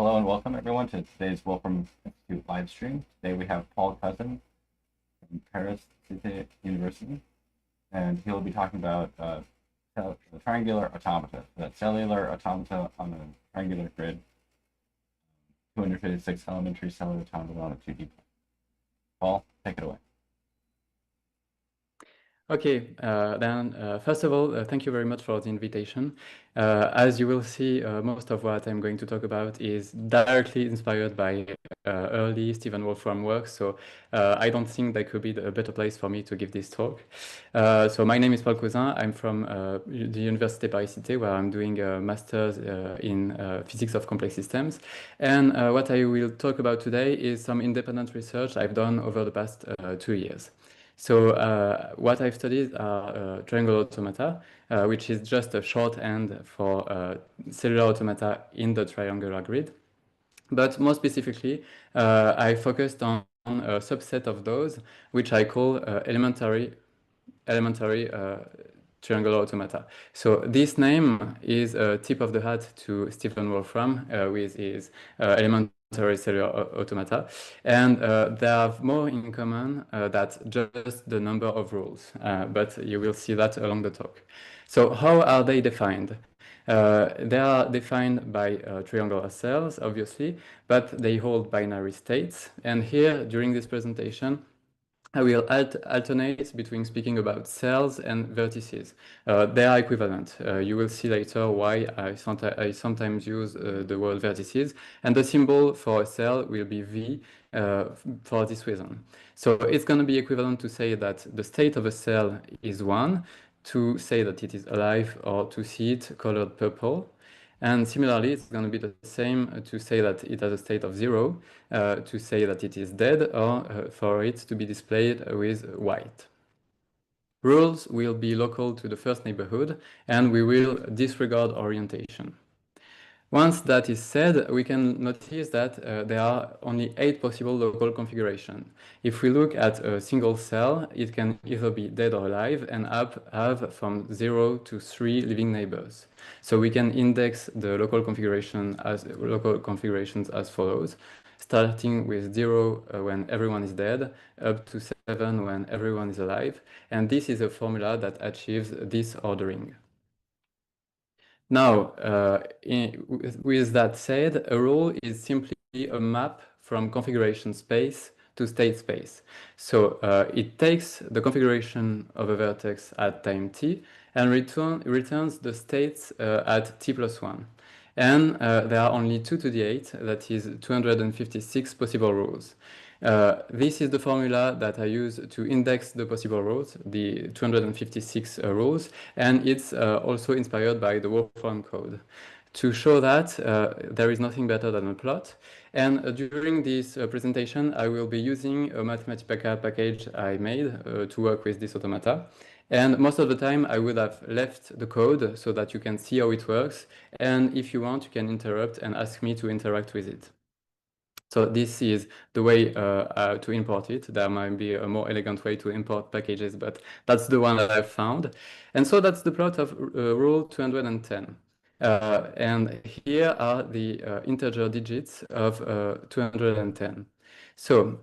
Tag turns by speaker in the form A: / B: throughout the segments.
A: Hello and welcome everyone to today's Wolfram Institute live stream. Today we have Paul Cousin from Paris Cité University, and he'll be talking about the triangular automata, the cellular automata on a triangular grid, 256 elementary cellular automata on a 2D plane. Paul, take it away.
B: Okay, first of all, thank you very much for the invitation. As you will see, most of what I'm going to talk about is directly inspired by early Stephen Wolfram works, so I don't think that could be a better place for me to give this talk. So my name is Paul Cousin. I'm from the Université Paris Cité, where I'm doing a master's in physics of complex systems. And what I will talk about today is some independent research I've done over the past 2 years. So what I've studied are triangular automata, which is just a shorthand for cellular automata in the triangular grid. But more specifically, I focused on a subset of those, which I call elementary triangular automata. So this name is a tip of the hat to Stephen Wolfram with his elementary cellular automata, and they have more in common than just the number of rules, but you will see that along the talk. So how are they defined? They are defined by triangular cells, obviously, but they hold binary states. And here, during this presentation, I will alternate between speaking about cells and vertices. They are equivalent. You will see later why I sometimes use the word vertices. And the symbol for a cell will be V for this reason. So it's going to be equivalent to say that the state of a cell is 1, to say that it is alive, or to see it colored purple. And similarly, it's going to be the same to say that it has a state of 0, to say that it is dead, or for it to be displayed with white. Rules will be local to the first neighborhood, and we will disregard orientation. Once that is said, we can notice that there are only 8 possible local configurations. If we look at a single cell, it can either be dead or alive and have from 0 to 3 living neighbors. So we can index the local configurations as follows, starting with 0 when everyone is dead, up to 7 when everyone is alive. And this is a formula that achieves this ordering. Now, with that said, a rule is simply a map from configuration space to state space. So it takes the configuration of a vertex at time t and returns the states at t plus 1. And there are only 2 to the 8, that is 256 possible rules. This is the formula that I use to index the possible rules, the 256 rules, and it's also inspired by the Wolfram code. To show that, there is nothing better than a plot. And during this presentation, I will be using a Mathematica package I made to work with this automata. And most of the time, I would have left the code so that you can see how it works. And if you want, you can interrupt and ask me to interact with it. So this is the way to import it. There might be a more elegant way to import packages, but that's the one that I've found. And so that's the plot of rule 210. And here are the integer digits of 210. So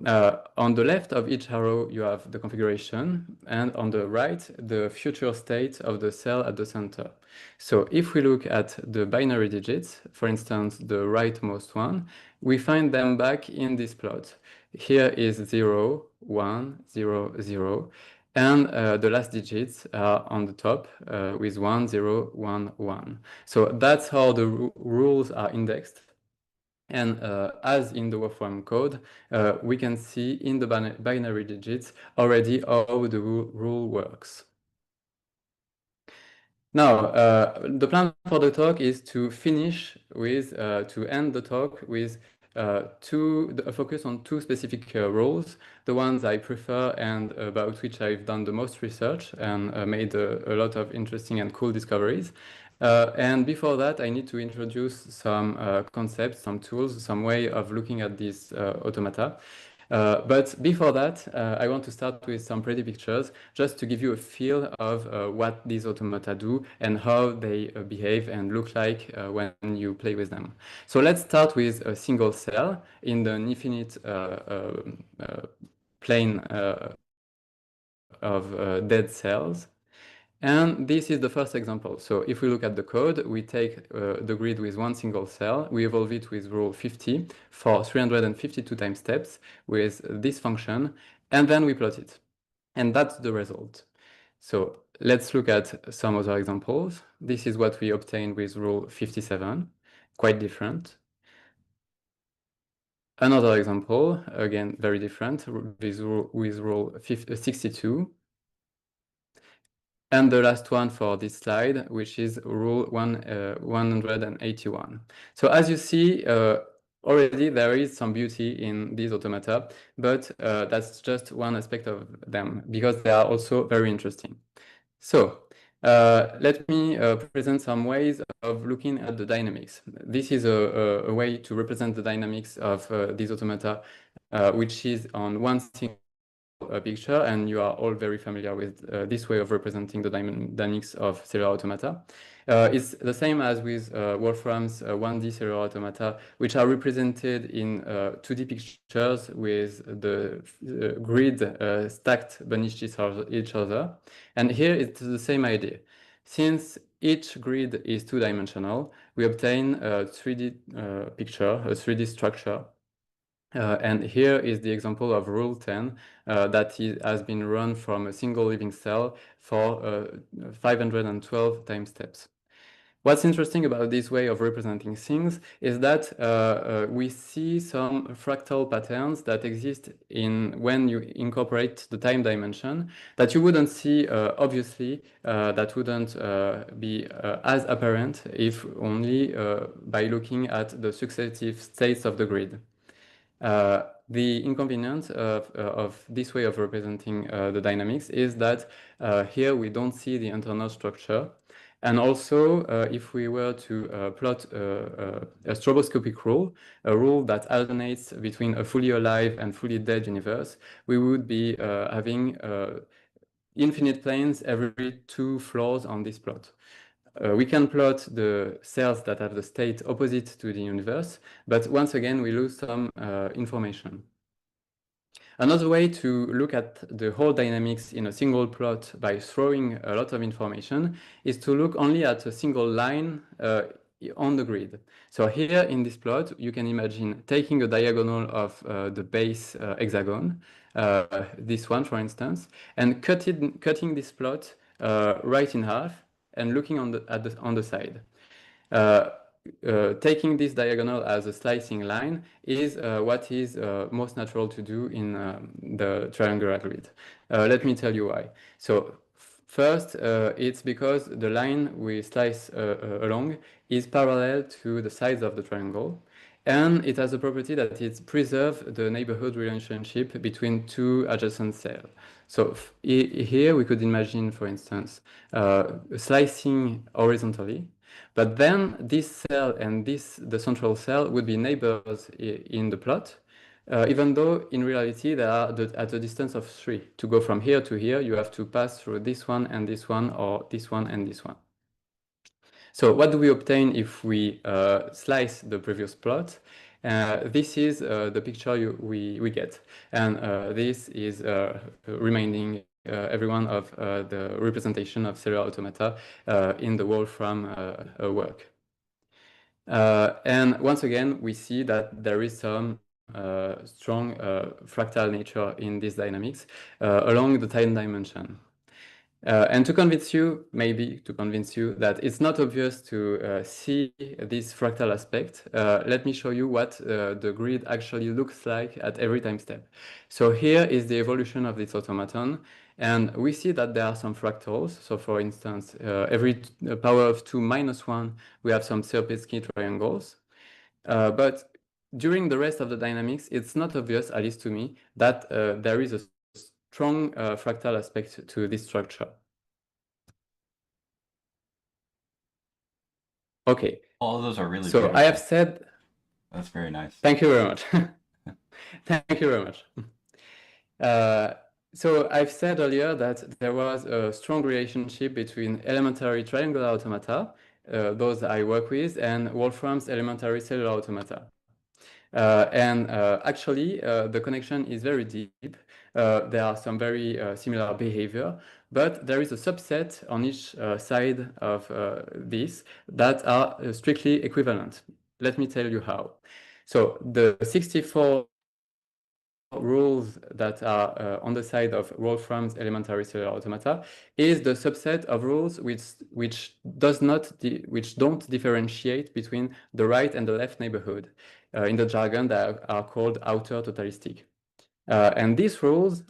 B: on the left of each arrow, you have the configuration, and on the right, the future state of the cell at the center. So if we look at the binary digits, for instance, the rightmost one, we find them back in this plot. Here is 0, 1, 0, 0, and the last digits are on the top with 1, 0, 1, 1. So that's how the rules are indexed. And as in the Wolfram code, we can see in the binary digits already how the rule works. Now, the plan for the talk is to finish with, to end the talk with a focus on 2 specific rules, the ones I prefer and about which I've done the most research and made a lot of interesting and cool discoveries. And before that, I need to introduce some concepts, some tools, some way of looking at these automata. But before that, I want to start with some pretty pictures just to give you a feel of what these automata do and how they behave and look like when you play with them. So let's start with a single cell in the infinite plane of dead cells. And this is the first example. So if we look at the code, we take the grid with one single cell, we evolve it with rule 50 for 352 time steps with this function, and then we plot it. And that's the result. So let's look at some other examples. This is what we obtained with rule 57, quite different. Another example, again, very different, with rule 62. And the last one for this slide, which is rule 181. So as you see, already there is some beauty in these automata, but that's just one aspect of them because they are also very interesting. So let me present some ways of looking at the dynamics. This is a way to represent the dynamics of these automata, which is on one single picture, and you are all very familiar with this way of representing the dynamics of cellular automata. It's the same as with Wolfram's 1D cellular automata, which are represented in 2D pictures with the grid stacked beneath each other. And here it's the same idea. Since each grid is two-dimensional, we obtain a 3D picture, a 3D structure. And here is the example of rule 10 that has been run from a single living cell for 512 time steps. What's interesting about this way of representing things is that we see some fractal patterns that exist in when you incorporate the time dimension that you wouldn't see obviously, that wouldn't be as apparent if only by looking at the successive states of the grid. The inconvenience of this way of representing the dynamics is that here we don't see the internal structure. And also, if we were to plot a stroboscopic rule, a rule that alternates between a fully alive and fully dead universe, we would be having infinite planes every 2 floors on this plot. We can plot the cells that have the state opposite to the universe, but once again, we lose some information. Another way to look at the whole dynamics in a single plot by throwing a lot of information is to look only at a single line on the grid. So here in this plot, you can imagine taking a diagonal of the base hexagon, this one for instance, and cutting this plot right in half and looking on the side. Taking this diagonal as a slicing line is what is most natural to do in the triangular grid. Let me tell you why. So first, it's because the line we slice along is parallel to the sides of the triangle, and it has a property that it preserves the neighborhood relationship between two adjacent cells. So here we could imagine, for instance, slicing horizontally, but then this cell and the central cell would be neighbors in the plot, even though in reality they are at a distance of 3. To go from here to here, you have to pass through this one and this one, or this one and this one. So what do we obtain if we slice the previous plot? This is the picture we get. And this is reminding everyone of the representation of cellular automata in the Wolfram work. And once again, we see that there is some strong fractal nature in these dynamics along the time dimension. And to convince you, maybe to convince you that it's not obvious to see this fractal aspect, let me show you what the grid actually looks like at every time step. So here is the evolution of this automaton, and we see that there are some fractals. So for instance, every power of 2 minus 1, we have some Sierpinski triangles. But during the rest of the dynamics, it's not obvious, at least to me, that there is a strong fractal aspect to this structure. Okay.
A: All of those are really
B: so
A: beautiful.
B: I have said.
A: That's very nice.
B: Thank you very much. Thank you very much. So I've said earlier that there was a strong relationship between elementary triangular automata, those I work with, and Wolfram's elementary cellular automata. Actually, the connection is very deep. There are some very similar behavior, but there is a subset on each side of this that are strictly equivalent. Let me tell you how. So the 64 rules that are on the side of Wolfram's elementary cellular automata is the subset of rules which don't differentiate between the right and the left neighborhood. In the jargon, that are called outer totalistic. And these rules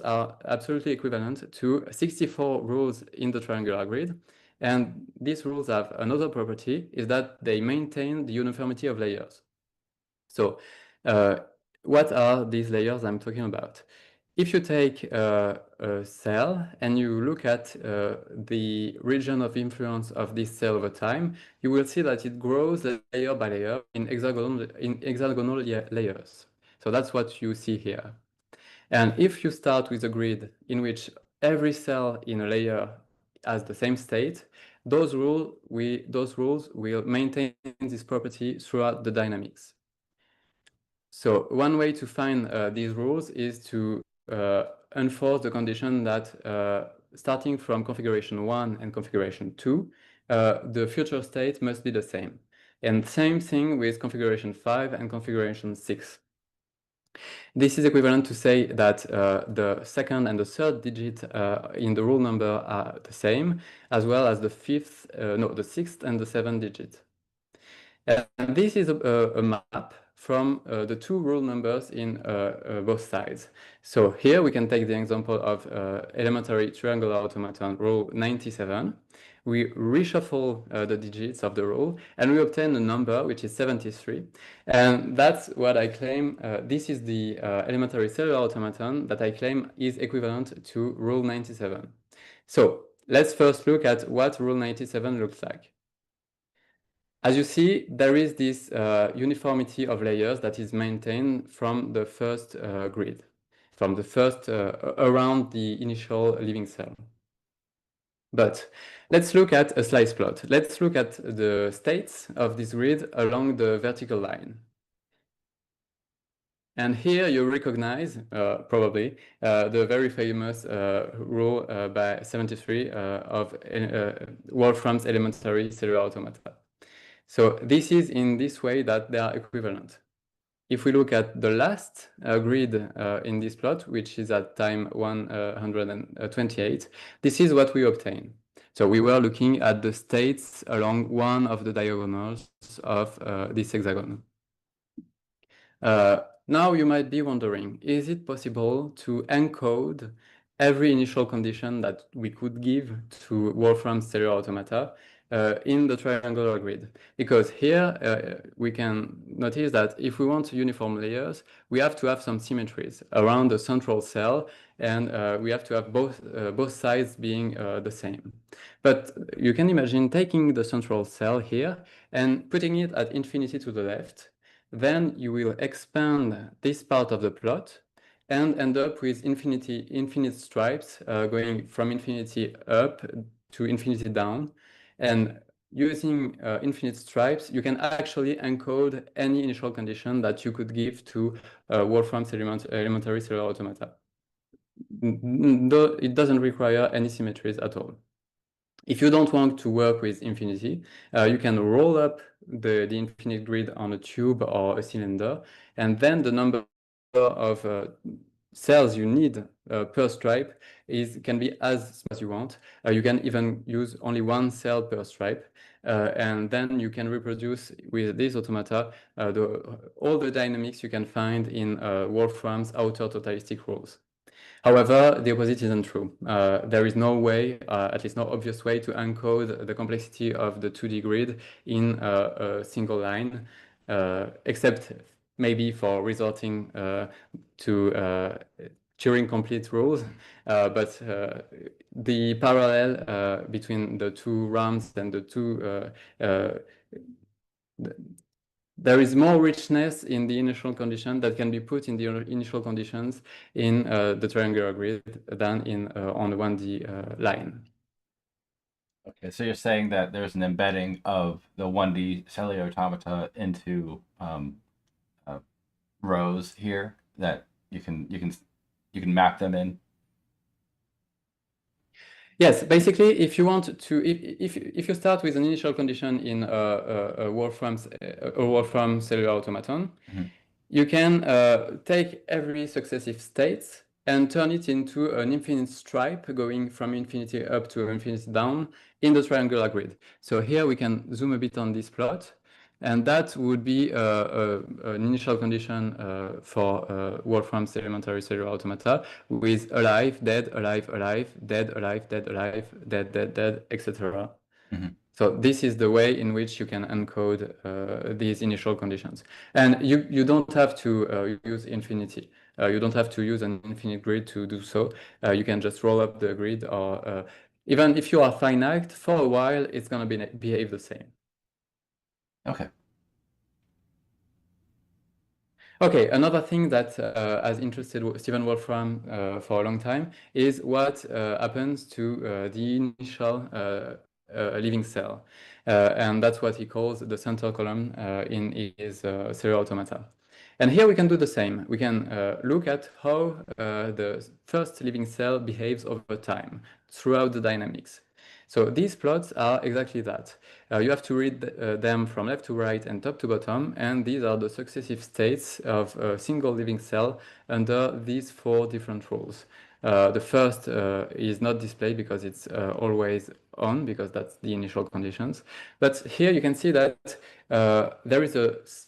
B: are absolutely equivalent to 64 rules in the triangular grid. And these rules have another property, is that they maintain the uniformity of layers. So what are these layers I'm talking about? If you take a cell and you look at the region of influence of this cell over time, you will see that it grows layer by layer in hexagonal layers. So that's what you see here. And if you start with a grid in which every cell in a layer has the same state, those rules will maintain this property throughout the dynamics. So one way to find these rules is to enforce the condition that starting from configuration 1 and configuration 2, the future state must be the same. And same thing with configuration 5 and configuration 6. This is equivalent to say that the second and the third digit in the rule number are the same, as well as the sixth and the seventh digit. And this is a map from the two rule numbers in both sides. So here we can take the example of elementary triangular automaton rule 97. We reshuffle the digits of the rule and we obtain a number which is 73. And that's what I claim, this is the elementary cellular automaton that I claim is equivalent to rule 97. So let's first look at what rule 97 looks like. As you see, there is this uniformity of layers that is maintained from the first grid, from the first around the initial living cell. But let's look at a slice plot. Let's look at the states of this grid along the vertical line. And here you recognize, probably, the very famous rule by 73 of Wolfram's elementary cellular automata. So this is in this way that they are equivalent. If we look at the last grid in this plot, which is at time 128, this is what we obtain. So we were looking at the states along one of the diagonals of this hexagon. Now you might be wondering, is it possible to encode every initial condition that we could give to Wolfram's cellular automata in the triangular grid? Because here we can notice that if we want uniform layers, we have to have some symmetries around the central cell, and we have to have both sides being the same. But you can imagine taking the central cell here and putting it at infinity to the left. Then you will expand this part of the plot and end up with infinite stripes going from infinity up to infinity down. And using infinite stripes, you can actually encode any initial condition that you could give to Wolfram's elementary cellular automata. It doesn't require any symmetries at all. If you don't want to work with infinity, you can roll up the infinite grid on a tube or a cylinder, and then the number of cells you need per stripe can be as small as you want. You can even use only one cell per stripe, and then you can reproduce with this automata all the dynamics you can find in Wolfram's outer totalistic rules. However, the opposite isn't true. There is no way, at least no obvious way, to encode the complexity of the 2D grid in a single line, except maybe for resorting to Turing-complete rules. But the parallel between the two RAMs and the there is more richness in the initial condition that can be put in the initial conditions in the triangular grid than in on the 1D line.
A: Okay, so you're saying that there's an embedding of the 1D cellular automata into rows here that you can map them in.
B: Yes, basically, if you want to, if you start with an initial condition in a Wolfram cellular automaton, you can take every successive state and turn it into an infinite stripe going from infinity up to infinity down in the triangular grid. So here we can zoom a bit on this plot. And that would be an initial condition for Wolfram's elementary cellular automata with alive, dead, alive, alive, dead, alive, dead, alive, dead, dead, dead, etc. So this is the way in which you can encode these initial conditions. And you don't have to use infinity. You don't have to use an infinite grid to do so. You can just roll up the grid, or even if you are finite, for a while, it's going to behave the same.
A: Okay.
B: Okay, another thing that has interested Stephen Wolfram for a long time is what happens to the initial living cell. And that's what he calls the center column in his cellular automata. And here we can do the same. We can look at how the first living cell behaves over time throughout the dynamics. So these plots are exactly that. You have to read them from left to right and top to bottom, and these are the successive states of a single living cell under these 4 different rules. The first is not displayed because it's always on, because that's the initial conditions. But here you can see that there is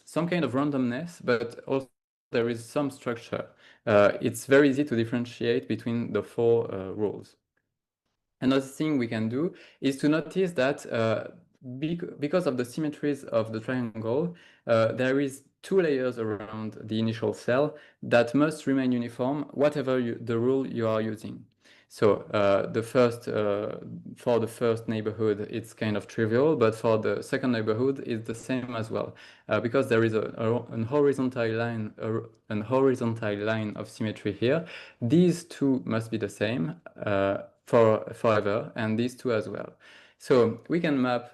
B: some kind of randomness, but also there is some structure. It's very easy to differentiate between the 4 rules. Another thing we can do is to notice that because of the symmetries of the triangle, there is 2 layers around the initial cell that must remain uniform, whatever the rule you are using. So for the first neighborhood, it's kind of trivial, but for the second neighborhood, it's the same as well, because there is an horizontal line of symmetry here. These 2 must be the same for forever, and these 2 as well. So we can map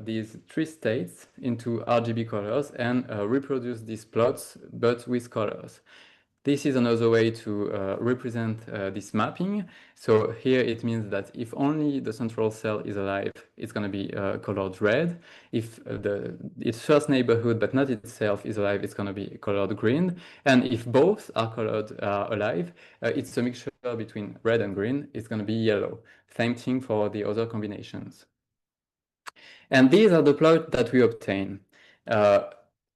B: these 3 states into RGB colors and reproduce these plots, but with colors. This is another way to represent this mapping. So here it means that if only the central cell is alive, it's going to be colored red. If its first neighborhood, but not itself, is alive, it's going to be colored green. And if both are alive, it's a mixture between red and green. It's going to be yellow. Same thing for the other combinations. And these are the plots that we obtain.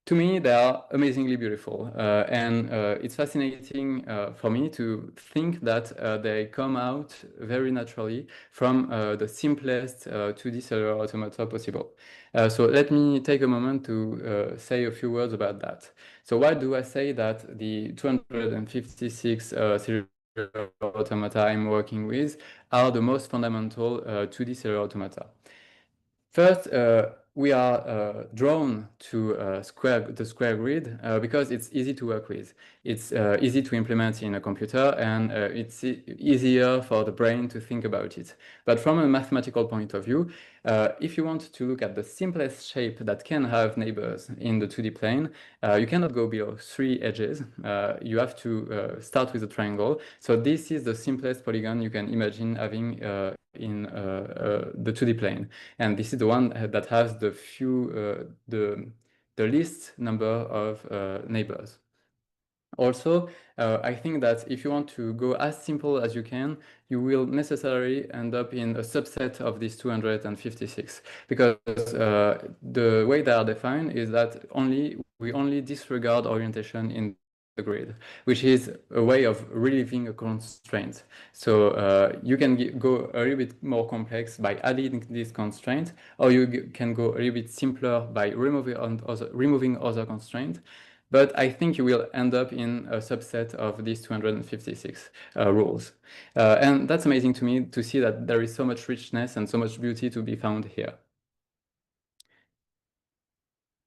B: To me, they are amazingly beautiful. And it's fascinating for me to think that they come out very naturally from the simplest 2D cellular automata possible. So let me take a moment to say a few words about that. So why do I say that the 256 cellular automata I'm working with are the most fundamental 2D cellular automata? First, we are drawn to the square grid because it's easy to work with. It's easy to implement in a computer, and it's easier for the brain to think about it. But from a mathematical point of view, if you want to look at the simplest shape that can have neighbors in the 2D plane, you cannot go below 3 edges. You have to start with a triangle. So this is the simplest polygon you can imagine having in the 2D plane. And this is the one that has the least number of neighbors. Also, I think that if you want to go as simple as you can, you will necessarily end up in a subset of these 256, because the way they are defined is that we only disregard orientation in the grid, which is a way of relieving a constraint. So you can go a little bit more complex by adding this constraint, or you can go a little bit simpler by removing other constraints. But I think you will end up in a subset of these 256 rules. And that's amazing to me to see that there is so much richness and so much beauty to be found here.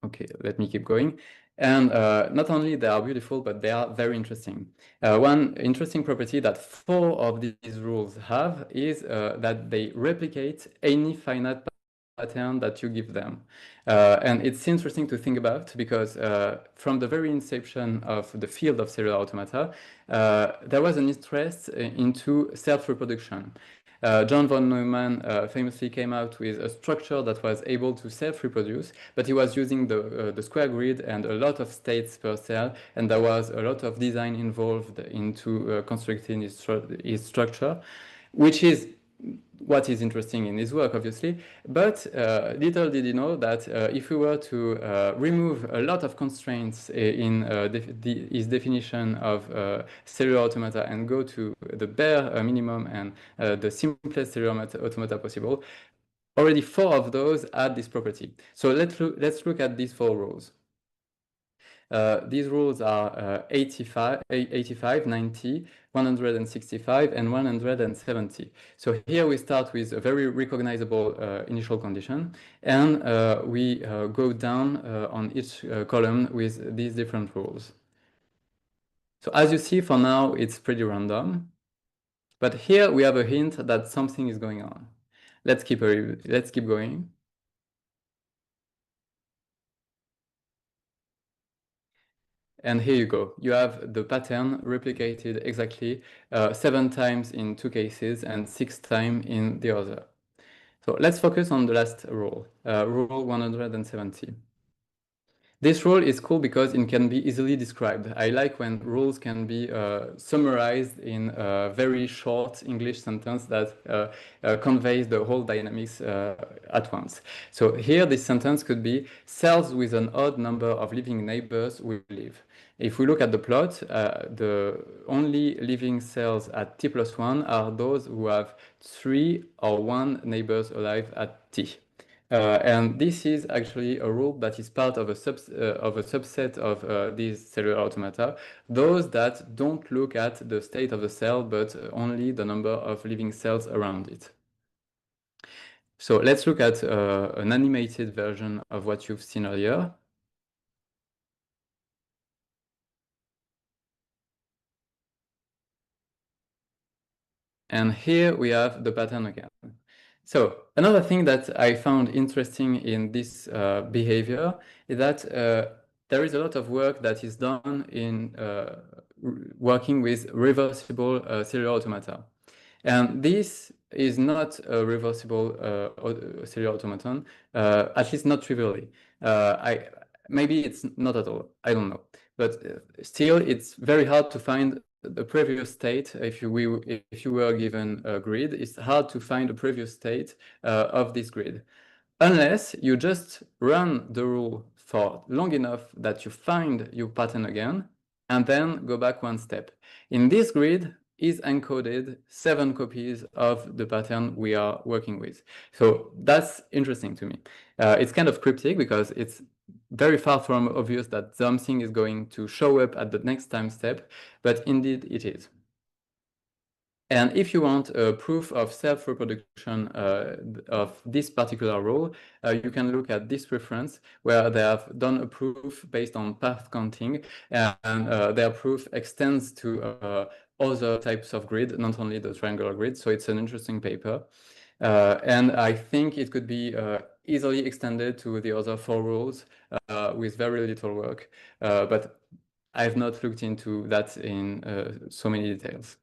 B: Okay, let me keep going. And not only they are beautiful, but they are very interesting. One interesting property that 4 of these rules have is that they replicate any finite pattern that you give them. And it's interesting to think about because from the very inception of the field of cellular automata, there was an interest into self-reproduction. John von Neumann famously came out with a structure that was able to self-reproduce, but he was using the square grid and a lot of states per cell, and there was a lot of design involved into constructing his structure, which is what is interesting in his work, obviously. But little did he know that if we were to remove a lot of constraints in his definition of cellular automata and go to the bare minimum and the simplest cellular automata possible, already 4 of those had this property. So let's look at these 4 rules. These rules are 85, 90, 165, and 170. So here we start with a very recognizable initial condition, and we go down on each column with these different rules. So as you see, for now, it's pretty random. But here we have a hint that something is going on. Let's keep going. And here you go. You have the pattern replicated exactly 7 times in 2 cases and 6 times in the other. So let's focus on the last rule, rule 170. This rule is cool because it can be easily described. I like when rules can be summarized in a very short English sentence that conveys the whole dynamics at once. So here this sentence could be, cells with an odd number of living neighbors will live. If we look at the plot, the only living cells at t+1 are those who have 3 or 1 neighbors alive at t. And this is actually a rule that is part of a subset of these cellular automata, those that don't look at the state of the cell, but only the number of living cells around it. So let's look at an animated version of what you've seen earlier. And here we have the pattern again. So another thing that I found interesting in this behavior is that there is a lot of work that is done in working with reversible cellular automata. And this is not a reversible cellular automaton, at least not trivially. Maybe it's not at all, I don't know. But still, it's very hard to find the previous state. If you were given a grid, it's hard to find the previous state of this grid, unless you just run the rule for long enough that you find your pattern again, and then go back 1 step. In this grid is encoded 7 copies of the pattern we are working with. So that's interesting to me. It's kind of cryptic because it's very far from obvious that something is going to show up at the next time step, but indeed it is. And if you want a proof of self-reproduction of this particular rule, you can look at this reference where they have done a proof based on path counting, and their proof extends to other types of grid, not only the triangular grid. So it's an interesting paper. And I think it could be easily extended to the other 4 rules with very little work. But I've not looked into that in so many details.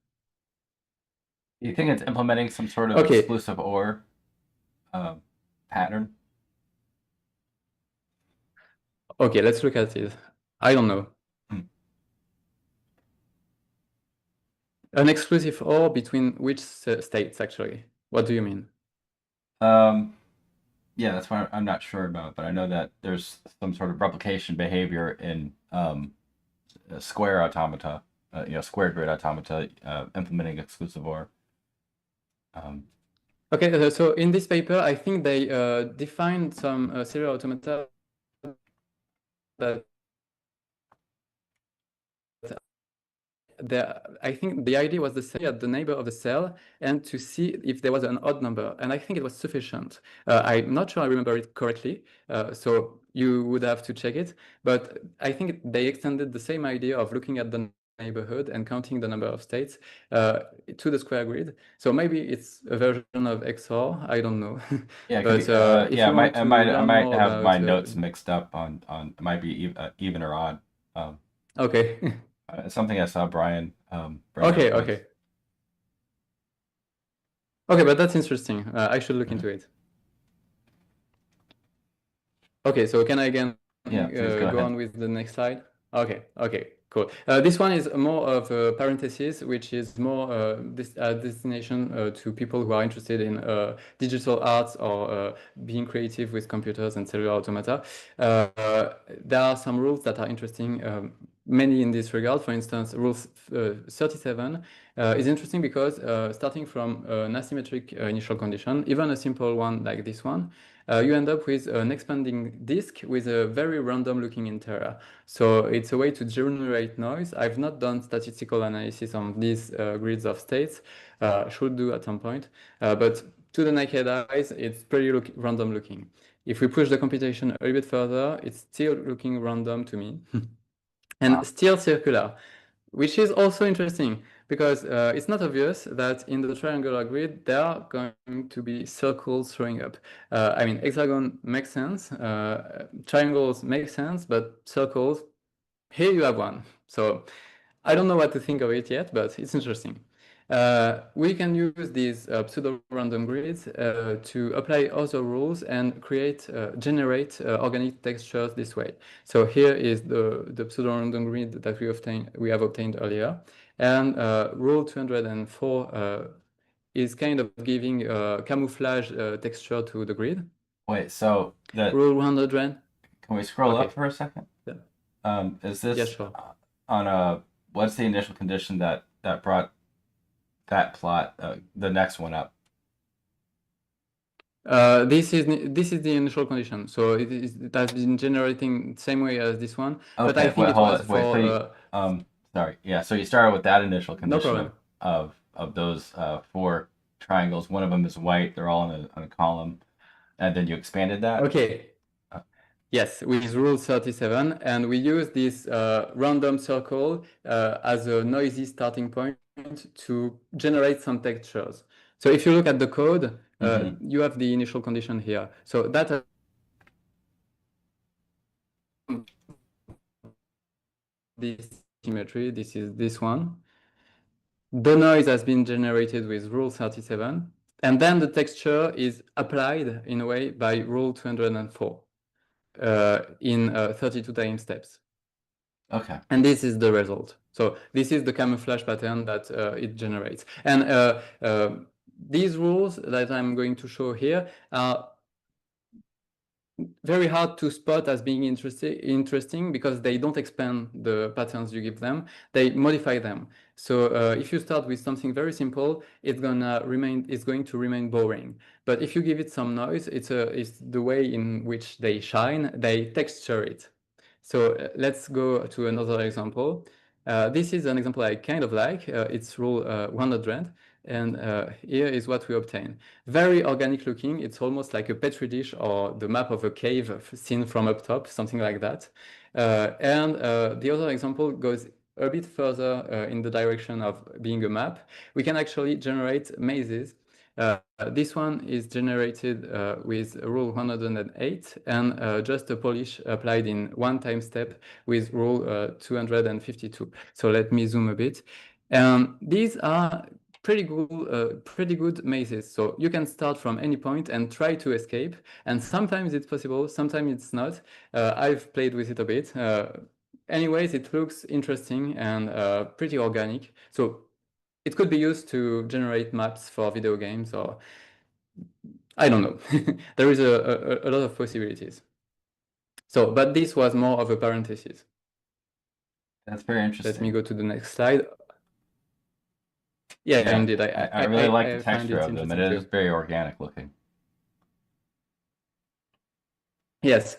A: Do you think it's implementing some sort of
B: Okay.
A: exclusive OR pattern?
B: Okay, let's look at it. I don't know. An exclusive OR between which states, actually? What do you mean?
A: Yeah, that's what I'm not sure about, but I know that there's some sort of replication behavior in square automata, square grid automata, implementing exclusive OR.
B: Okay, so in this paper, I think they defined some cellular automata that I think the idea was to say at the neighbor of the cell and to see if there was an odd number. And I think it was sufficient. I'm not sure I remember it correctly, so you would have to check it. But I think they extended the same idea of looking at the neighborhood and counting the number of states to the square grid. So maybe it's a version of XOR. I don't know.
A: Yeah, it could
B: But
A: be.
B: if
A: Yeah,
B: you want to
A: I
B: learn
A: might
B: more
A: have my
B: about
A: notes mixed up on. It might be even or odd.
B: okay.
A: Something I saw Brian bring up
B: Okay,
A: once.
B: okay. Okay, but that's interesting. I should look
A: Mhm.
B: into it. Okay, so can I again
A: Yeah, please go
B: go
A: ahead.
B: on with the next slide? Okay, okay, cool. This one is more of a parenthesis, which is more this destination to people who are interested in digital arts or being creative with computers and cellular automata. There are some rules that are interesting, many in this regard. For instance, rule 37 is interesting because starting from an asymmetric initial condition, even a simple one like this one, you end up with an expanding disk with a very random looking interior. So it's a way to generate noise. I've not done statistical analysis on these grids of states, should do at some point, but to the naked eyes, it's pretty random looking. If we push the computation a little bit further, it's still looking random to me. And
A: Wow.
B: still circular, which is also interesting because it's not obvious that in the triangular grid there are going to be circles showing up. I mean, hexagon makes sense, triangles make sense, but circles, here you have one. So I don't know what to think of it yet, but it's interesting. We can use these pseudo-random grids to apply other rules and generate organic textures this way. So here is the pseudo-random grid that we have obtained earlier. And rule 204 is kind of giving camouflage texture to the grid.
A: Wait, so
B: Rule 100.
A: can we scroll up
B: Okay.
A: for a second?
B: Yeah.
A: Is
B: Yeah,
A: this
B: sure.
A: on a what's the initial condition that brought that plot the next one up?
B: This is the initial condition, so it has been generating the same way as this one, but I
A: Okay,
B: think
A: wait,
B: it
A: hold
B: was
A: it. Wait, so
B: for
A: sorry, yeah. So you started with that initial
B: no
A: condition
B: problem.
A: of those four triangles. One of them is white. They're all on a column, and then you expanded that.
B: Okay,
A: Uh,
B: yes, with rule 37, and we use this random circle as a noisy starting point to generate some textures. So if you look at the code, you have the initial condition here. So that this symmetry, this is this one. The noise has been generated with rule 37, and then the texture is applied in a way by rule 204 in 32 time steps.
A: Okay.
B: And this is the result. So this is the camouflage pattern that it generates. And these rules that I'm going to show here are very hard to spot as being interesting because they don't expand the patterns you give them, they modify them. So if you start with something very simple, it's going to remain boring. But if you give it some noise, it's the way in which they shine, they texture it. So let's go to another example. This is an example I kind of like. It's rule 100. And here is what we obtain. Very organic looking. It's almost like a petri dish or the map of a cave seen from up top, something like that. And the other example goes a bit further in the direction of being a map. We can actually generate mazes. This one is generated with rule 108 and just a polish applied in one time step with rule 252. So let me zoom a bit. These are pretty good mazes. So you can start from any point and try to escape. And sometimes it's possible, sometimes it's not. I've played with it a bit. Anyways, it looks interesting and pretty organic. So it could be used to generate maps for video games or I don't know. There is a lot of possibilities. So, but this was more of a parenthesis.
A: That's very interesting.
B: Let me go to the next slide. Yeah,
A: Yeah,
B: indeed.
A: I really like the
B: I find
A: texture
B: it
A: of them. It
B: interesting
A: is
B: too.
A: very organic looking.
B: Yes.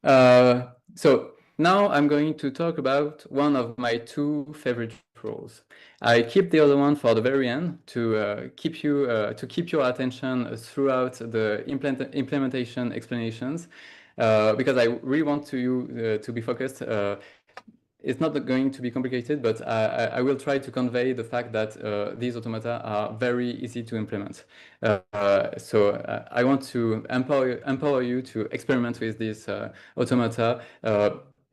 B: So now I'm going to talk about one of my two favorite rules. I keep the other one for the very end to keep your attention throughout the implementation explanations, because I really want you to be focused. It's not going to be complicated, but I will try to convey the fact that these automata are very easy to implement. So I want to empower you to experiment with these automata,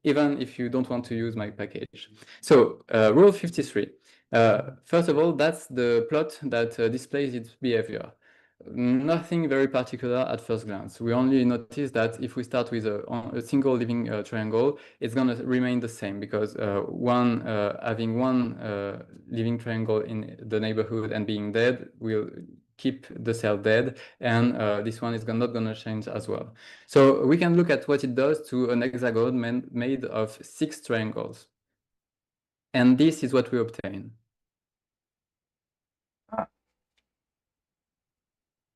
B: even if you don't want to use my package. So rule 53. First of all, that's the plot that displays its behavior. Nothing very particular at first glance. We only notice that if we start with a single living triangle, it's going to remain the same, because having one living triangle in the neighborhood and being dead will keep the cell dead, and this one is not going to change as well. So we can look at what it does to an hexagon made of 6 triangles. And this is what we obtain.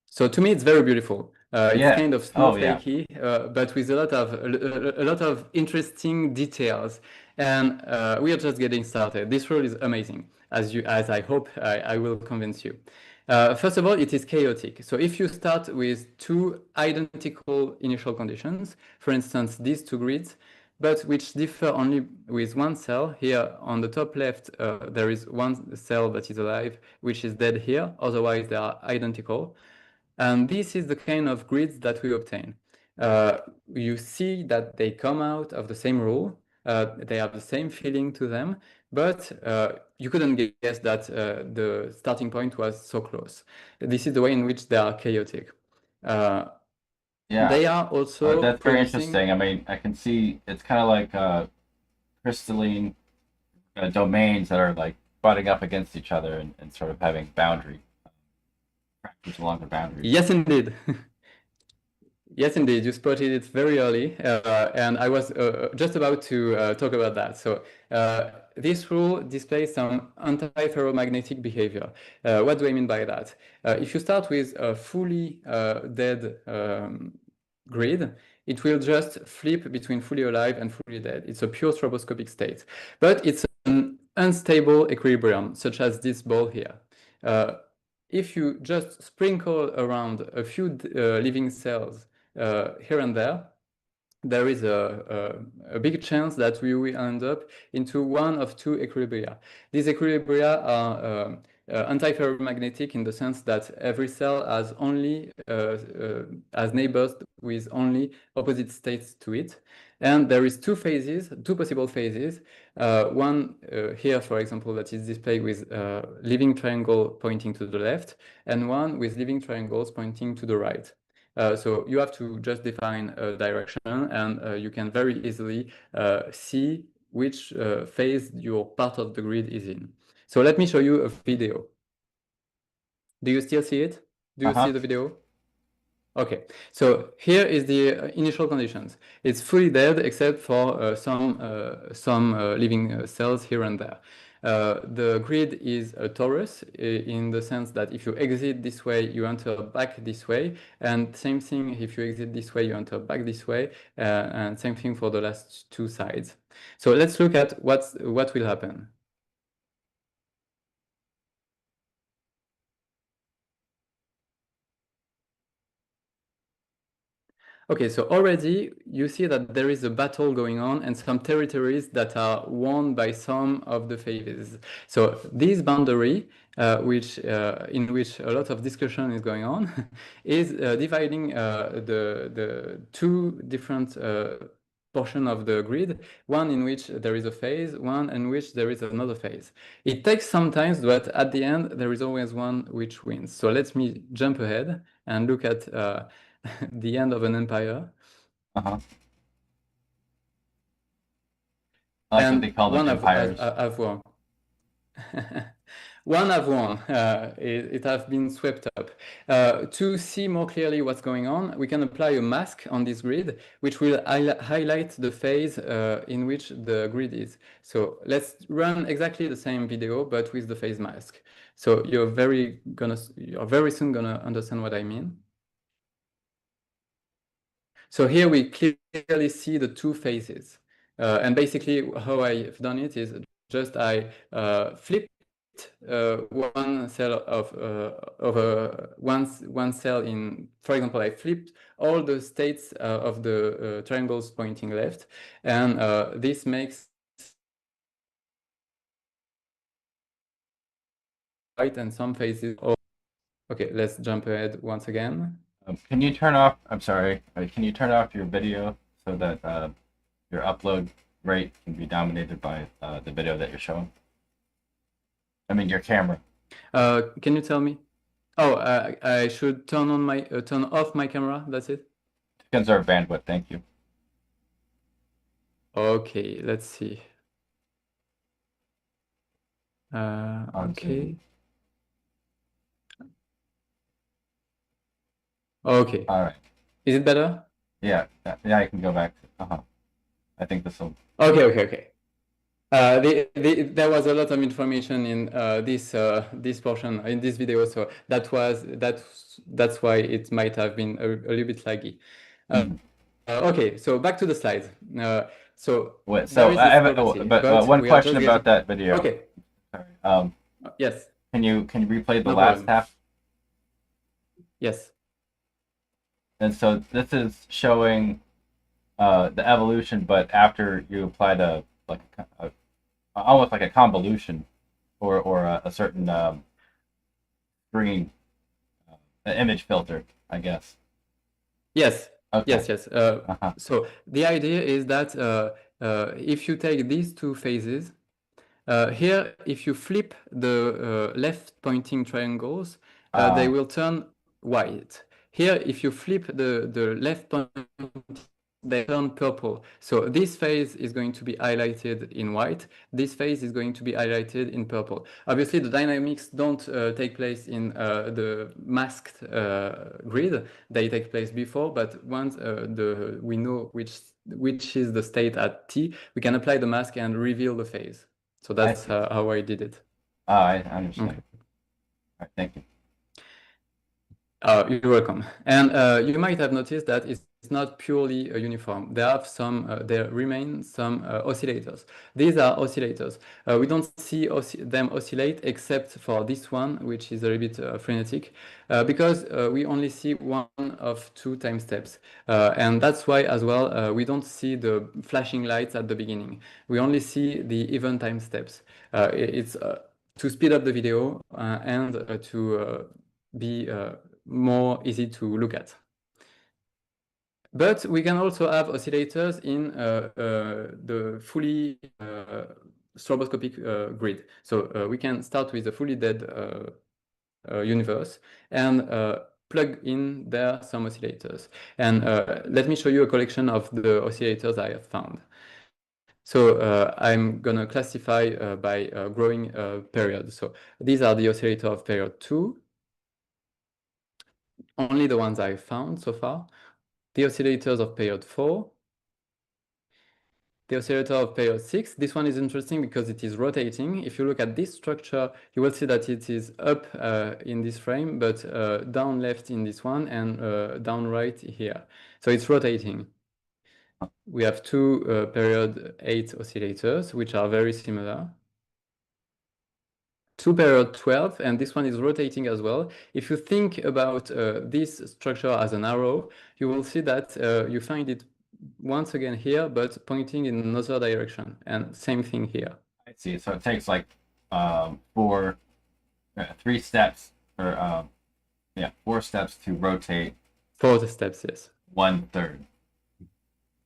B: So to me, it's very beautiful. It's kind of snowflakey, but with a lot of interesting details. And we are just getting started. This rule is amazing, as I hope I will convince you. First of all, it is chaotic. So if you start with 2 identical initial conditions, for instance, these 2 grids, but which differ only with one cell. Here on the top left, there is one cell that is alive, which is dead here. Otherwise, they are identical. And this is the kind of grids that we obtain. You see that they come out of the same rule. They have the same feeling to them, but you couldn't guess that the starting point was so close. This is the way in which they are chaotic. They are also
A: that's very interesting. I mean, I can see it's kind of like crystalline domains that are like butting up against each other and sort of having boundary fractures along the boundaries.
B: Yes, indeed. Yes, indeed. You spotted it very early, and I was just about to talk about that. So this rule displays some antiferromagnetic behavior. What do I mean by that? If you start with a fully dead grid, it will just flip between fully alive and fully dead. It's a pure stroboscopic state, but it's an unstable equilibrium, such as this ball here. If you just sprinkle around a few living cells here and there is a big chance that we will end up into one of 2 equilibria. These equilibria are antiferromagnetic in the sense that every cell has only has neighbors with only opposite states to it. And there is 2 possible phases. One here, for example, that is displayed with living triangle pointing to the left, and one with living triangles pointing to the right. So you have to just define a direction, and you can very easily see which phase your part of the grid is in. So let me show you a video. Do you still see it? Do you see the video? Okay, so here is the initial conditions. It's fully dead except for some living cells here and there. The grid is a torus in the sense that if you exit this way, you enter back this way, and same thing if you exit this way, you enter back this way, and same thing for the last 2 sides. So let's look at what will happen. Okay, so already you see that there is a battle going on and some territories that are won by some of the phases. So this boundary, in which a lot of discussion is going on, is dividing the 2 different portion of the grid, one in which there is a phase, one in which there is another phase. It takes some time, but at the end, there is always one which wins. So let me jump ahead and look at the end of an empire.
A: I like what they call them empires.
B: Have won. One have won. It has been swept up. To see more clearly what's going on, we can apply a mask on this grid, which will highlight the phase in which the grid is. So let's run exactly the same video, but with the phase mask. So you're very soon gonna understand what I mean. So here we clearly see the 2 phases. And basically how I've done it is just I flipped one cell of one cell in, for example, I flipped all the states of the triangles pointing left, and this makes right and some phases. Oh, okay, let's jump ahead once again.
A: Can you turn off? I'm sorry. Can you turn off your video so that your upload rate can be dominated by the video that you're showing? I mean, your camera.
B: Can you tell me? Oh, I should turn on my turn off my camera. That's it.
A: To conserve bandwidth. Thank you.
B: Okay, let's see. Okay. Okay.
A: All right.
B: Is it better?
A: Yeah. Yeah. I can go back. I think this will.
B: Okay. There was a lot of information in this portion in this video, so that's why it might have been a little bit laggy. Okay, so back to the slides. So
A: I have one question about that video.
B: Okay.
A: Sorry.
B: Yes.
A: Can you replay the
B: No
A: last
B: problem.
A: half?
B: Yes.
A: And so this is showing the evolution, but after you applied almost like a convolution or a certain screen, an image filter, I guess.
B: Yes.
A: Okay.
B: Yes. So the idea is that if you take these two phases, here, if you flip the left pointing triangles, they will turn white. Here, if you flip the left pointing, they turn purple. So this phase is going to be highlighted in white. This phase is going to be highlighted in purple. Obviously, the dynamics don't take place in the masked grid. They take place before, but once we know which is the state at t, we can apply the mask and reveal the phase. So that's how I did it.
A: I understand.
B: Okay.
A: All right, thank you.
B: You're welcome. And you might have noticed that it's not purely uniform. There remain some oscillators. These are oscillators. We don't see them oscillate except for this one, which is a little bit frenetic, because we only see one of two time steps. And that's why as well, we don't see the flashing lights at the beginning. We only see the even time steps. It's to speed up the video and to be more easy to look at. But we can also have oscillators in the fully stroboscopic grid. So we can start with a fully dead universe and plug in there some oscillators. And let me show you a collection of the oscillators I have found. So I'm going to classify by growing period. So these are the oscillator of period 2. Only the ones I found so far. The oscillators of period 4, the oscillator of period 6. This one is interesting because it is rotating. If you look at this structure, you will see that it is up in this frame, but down left in this one and down right here. So it's rotating. We have two period 8 oscillators, which are very similar. Two period 12, and this one is rotating as well. If you think about this structure as an arrow, you will see that you find it once again here, but pointing in another direction, and same thing here.
A: I see. So it takes like 3 steps, or 4 steps to rotate.
B: 4 steps, yes.
A: 1/3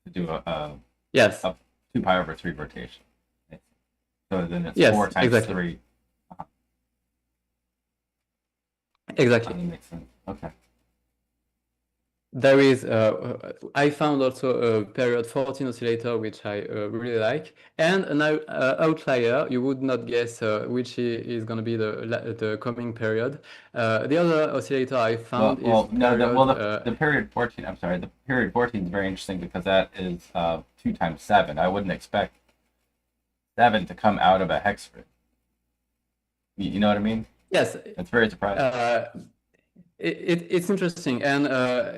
A: to do
B: yes,
A: 2 pi over 3 rotation. So then it's
B: yes,
A: 4 times
B: exactly.
A: 3.
B: Exactly.
A: That makes sense. Okay.
B: There is, I found also a period 14 oscillator, which I really like, and an outlier. You would not guess which is going to be the coming period. The other oscillator I found is
A: the period 14. I'm sorry, the period 14 is very interesting because that is 2 times 7. I wouldn't expect 7 to come out of a hex grid. You know what I mean?
B: Yes.
A: It's very surprising.
B: It's interesting, and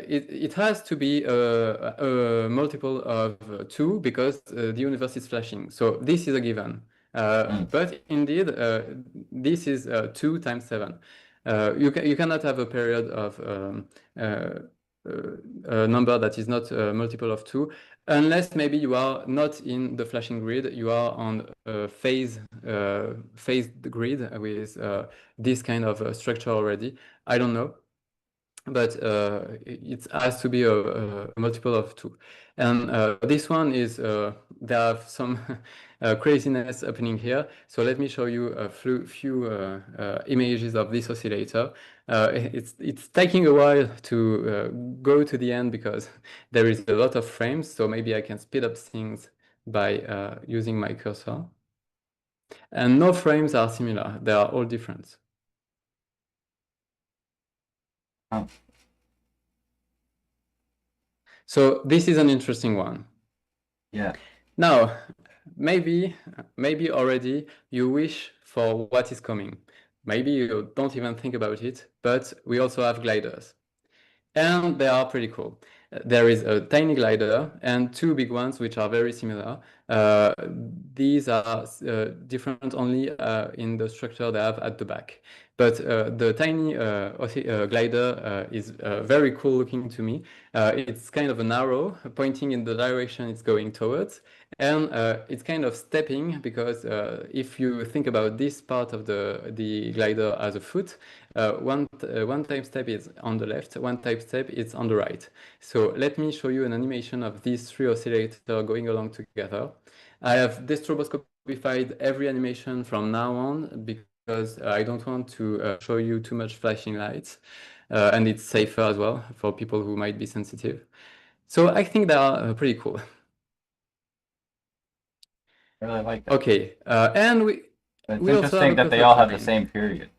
B: it has to be a multiple of 2 because the universe is flashing. So this is a given. But indeed, this is 2 times 7. You cannot have a period of a number that is not a multiple of 2, unless maybe you are not in the flashing grid, you are on a phased grid with this kind of structure already. I don't know, but it has to be a multiple of 2. And this one is, there are some craziness happening here. So let me show you a few images of this oscillator. It's taking a while to go to the end because there is a lot of frames. So maybe I can speed up things by using my cursor. And no frames are similar. They are all different.
A: Oh.
B: So this is an interesting one.
A: Yeah.
B: Now, maybe already you wish for what is coming. Maybe you don't even think about it, but we also have gliders. And they are pretty cool. There is a tiny glider and 2 big ones, which are very similar. These are different only in the structure they have at the back. But the tiny glider is very cool looking to me. It's kind of an arrow pointing in the direction it's going towards. And it's kind of stepping because if you think about this part of the glider as a foot, one type step is on the left, one type step is on the right. So let me show you an animation of these 3 oscillators going along together. I have destroboscopified every animation from now on because I don't want to show you too much flashing lights. And it's safer as well for people who might be sensitive. So I think they are pretty cool.
A: I really like that.
B: Okay, and
A: It's
B: we also have
A: interesting that they all have the same period.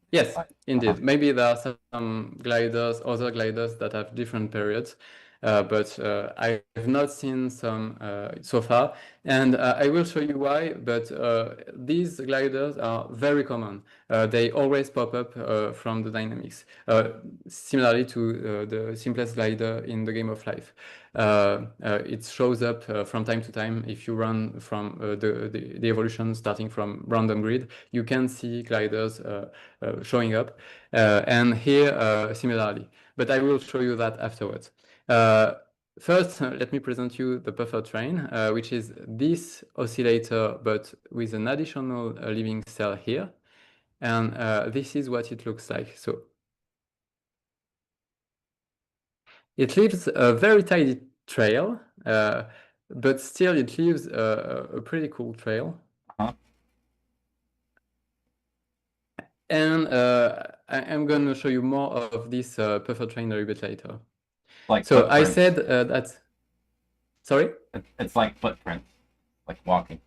B: Yes, indeed. Maybe there are some gliders, other gliders that have different periods, but I have not seen some so far. And I will show you why, but these gliders are very common. They always pop up from the dynamics, similarly to the simplest glider in the game of life. It shows up from time to time. If you run from the evolution starting from random grid, you can see gliders showing up, and here similarly. But I will show you that afterwards. First, let me present you the buffer train, which is this oscillator, but with an additional living cell here. And this is what it looks like. So it leaves a very tidy trail, but still it leaves a pretty cool trail.
A: Uh-huh.
B: And I'm going to show you more of this buffer train a little bit later.
A: Like
B: so
A: footprints.
B: I said that. Sorry?
A: It's like footprints, like walking.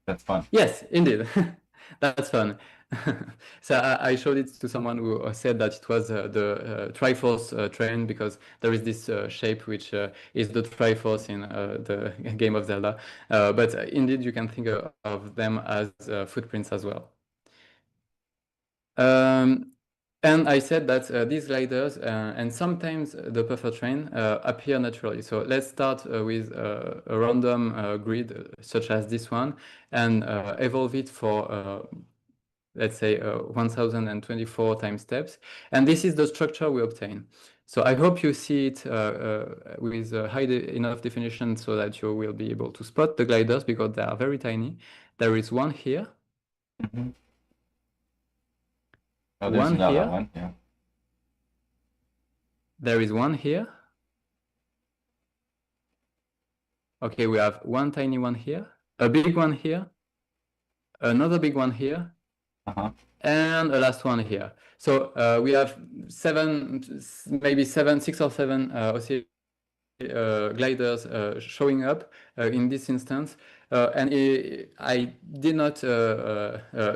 A: That's fun.
B: Yes, indeed. That's fun. So I showed it to someone who said that it was the Triforce train because there is this shape which is the Triforce in the game of Zelda. But indeed, you can think of them as footprints as well. And I said that these gliders and sometimes the buffer train appear naturally. So let's start with a random grid such as this one and evolve it for, let's say, 1024 time steps. And this is the structure we obtain. So I hope you see it with high enough definition so that you will be able to spot the gliders because they are very tiny. There is one here.
A: Mm-hmm. Oh, there's
B: One
A: another
B: here.
A: one, yeah.
B: There is one here. Okay, we have one tiny one here, a big one here, another big one here, and a last one here. So we have maybe 6 or 7 gliders showing up in this instance. And I did not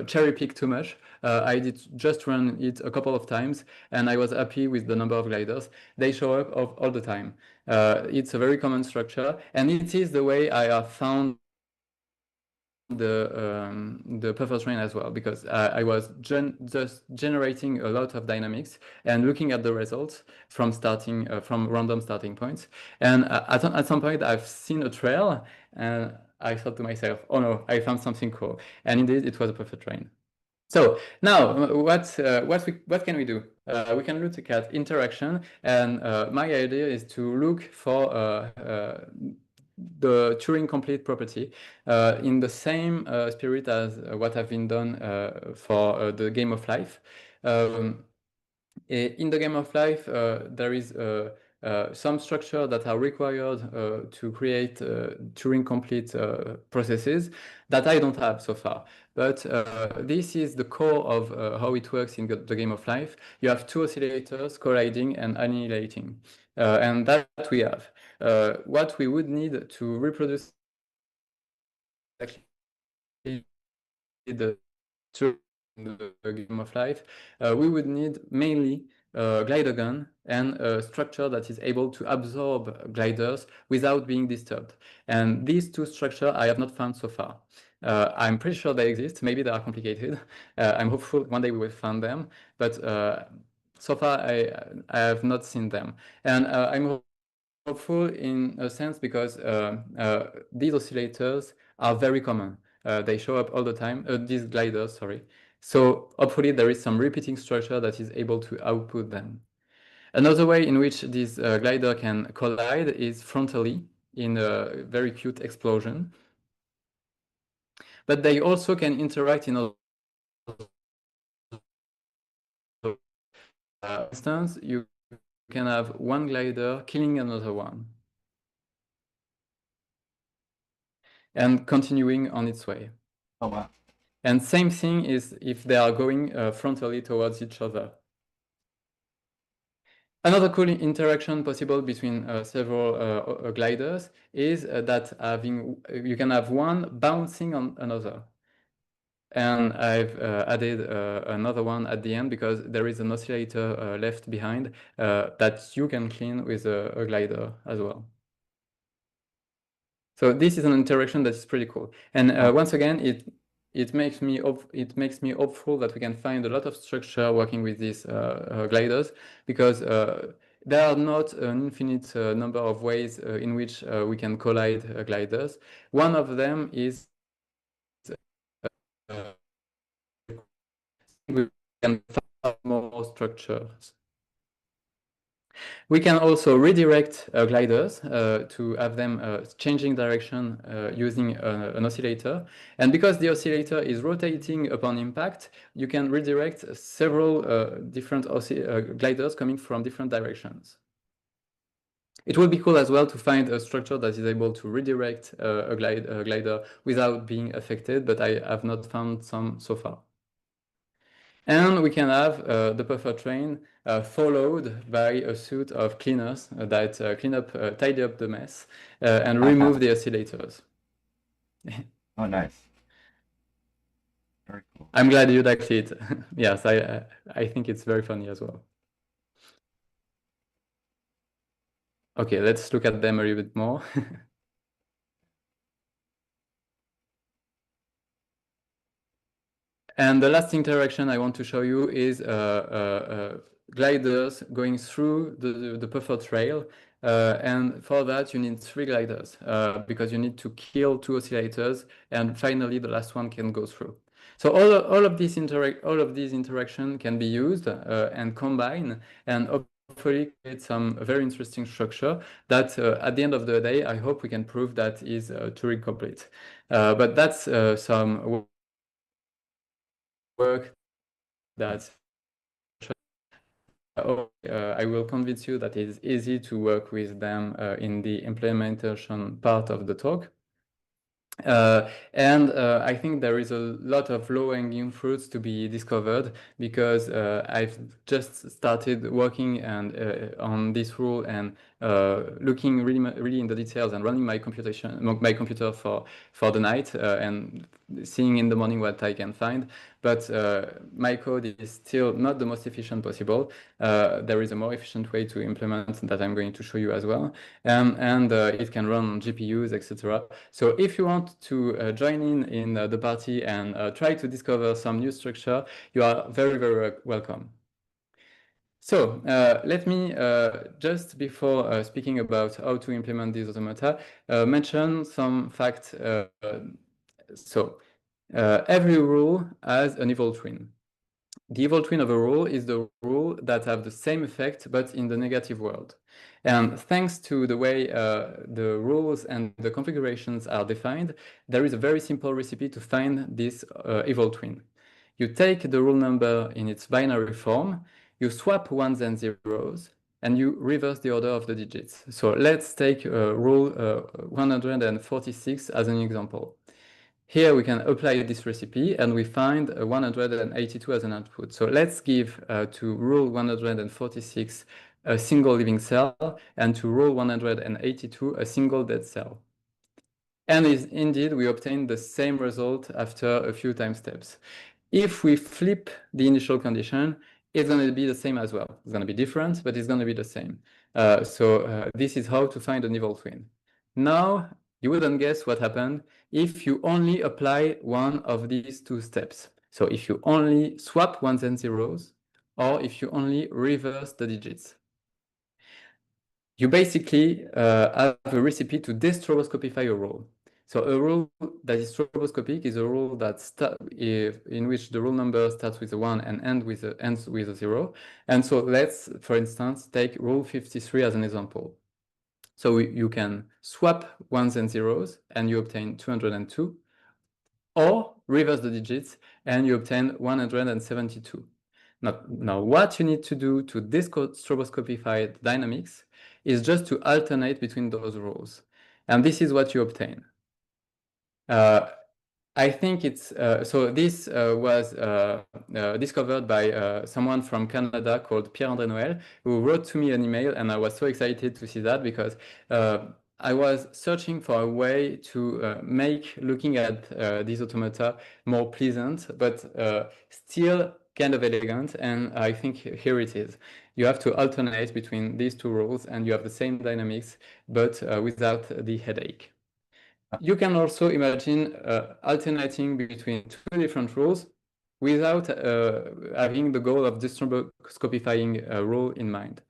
B: cherry pick too much. I did just run it a couple of times, and I was happy with the number of gliders. They show up all the time. It's a very common structure, and it is the way I have found the buffer train as well, because I was just generating a lot of dynamics and looking at the results from random starting points. And at some point, I've seen a trail, and I thought to myself, oh no, I found something cool. And indeed, it was a perfect train. So now, what can we do? We can look at interaction, and my idea is to look for the Turing complete property in the same spirit as what have been done for the game of life. In the game of life, there is some structure that are required to create Turing complete processes that I don't have so far. But this is the core of how it works in the game of life. You have two oscillators colliding and annihilating, and that we have. What we would need to reproduce the the game of life, we would need mainly a glider gun and a structure that is able to absorb gliders without being disturbed. And these two structures I have not found so far. I'm pretty sure they exist. Maybe they are complicated. I'm hopeful one day we will find them, but so far I have not seen them. And I'm hopeful in a sense because these oscillators are very common. They show up all the time, these gliders, sorry. So hopefully there is some repeating structure that is able to output them. Another way in which this glider can collide is frontally in a very cute explosion. But they also can interact in other instance, you can have one glider killing another one and continuing on its way.
A: Oh, wow.
B: And same thing is if they are going frontally towards each other. Another cool interaction possible between several gliders is that you can have one bouncing on another. And I've added another one at the end because there is an oscillator left behind that you can clean with a glider as well. So this is an interaction that is pretty cool. And once again, it makes me hopeful that we can find a lot of structure working with these gliders because there are not an infinite number of ways in which we can collide gliders. One of them is we can find more structures. We can also redirect gliders to have them changing direction using an oscillator. And because the oscillator is rotating upon impact, you can redirect several different gliders coming from different directions. It would be cool as well to find a structure that is able to redirect a glider without being affected, but I have not found some so far. And we can have the buffer train followed by a suite of cleaners that tidy up the mess and remove the oscillators.
A: Oh, nice. Very cool.
B: I'm glad you liked it. Yes, I think it's very funny as well. Okay, let's look at them a little bit more. And the last interaction I want to show you is gliders going through the buffer trail. And for that, you need 3 gliders because you need to kill 2 oscillators. And finally, the last one can go through. So all of these interaction can be used and combine and hopefully create some very interesting structure that at the end of the day, I hope we can prove that is Turing complete. But that's some work that I will convince you that it is easy to work with them in the implementation part of the talk. And I think there is a lot of low-hanging fruits to be discovered because I've just started working on this rule and looking really in the details and running my computer for the night and seeing in the morning what I can find. But my code is still not the most efficient possible. There is a more efficient way to implement that I'm going to show you as well. And it can run on GPUs, etc. So if you want to join in the party and try to discover some new structure, you are very, very welcome. So let me, just before speaking about how to implement these automata, mention some facts. Every rule has an evil twin. The evil twin of a rule is the rule that have the same effect but in the negative world. And thanks to the way the rules and the configurations are defined, there is a very simple recipe to find this evil twin. You take the rule number in its binary form, you swap ones and zeros, and you reverse the order of the digits. So let's take rule 146 as an example. Here we can apply this recipe and we find 182 as an output. So let's give to rule 146 a single living cell and to rule 182 a single dead cell. And indeed, we obtain the same result after a few time steps. If we flip the initial condition, it's going to be the same as well. It's going to be different, but it's going to be the same. This is how to find an evil twin. Now, you wouldn't guess what happened if you only apply one of these two steps. So if you only swap ones and zeros, or if you only reverse the digits. You basically have a recipe to destroboscopify a rule. So a rule that is stroboscopic is a rule that in which the rule number starts with a 1 and ends with a 0. And so let's, for instance, take rule 53 as an example. So you can swap ones and zeros and you obtain 202, or reverse the digits and you obtain 172. Now what you need to do to destroboscopify dynamics is just to alternate between those rules. And this is what you obtain. I think it's, so this was discovered by someone from Canada called Pierre-André Noël, who wrote to me an email, and I was so excited to see that because I was searching for a way to make looking at these automata more pleasant, but still kind of elegant, and I think here it is. You have to alternate between these two rules, and you have the same dynamics, but without the headache. You can also imagine alternating between two different rules without having the goal of destroboscopifying a rule in mind.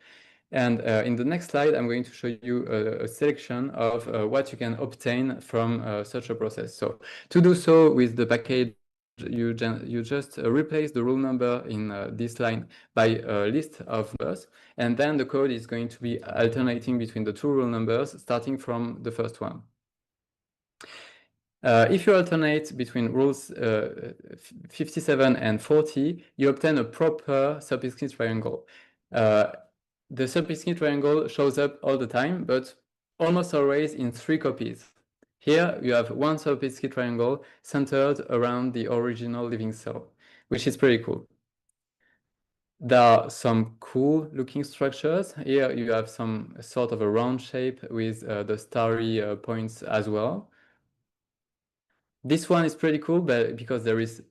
B: And in the next slide, I'm going to show you a selection of what you can obtain from such a process. So to do so with the package, you just replace the rule number in this line by a list of numbers, and then the code is going to be alternating between the two rule numbers starting from the first one. If you alternate between rules 57 and 40, you obtain a proper Sierpinski triangle. The Sierpinski triangle shows up all the time, but almost always in 3 copies. Here you have one Sierpinski triangle centered around the original living cell, which is pretty cool. There are some cool looking structures. Here you have some sort of a round shape with the starry points as well. This one is pretty cool, but because there is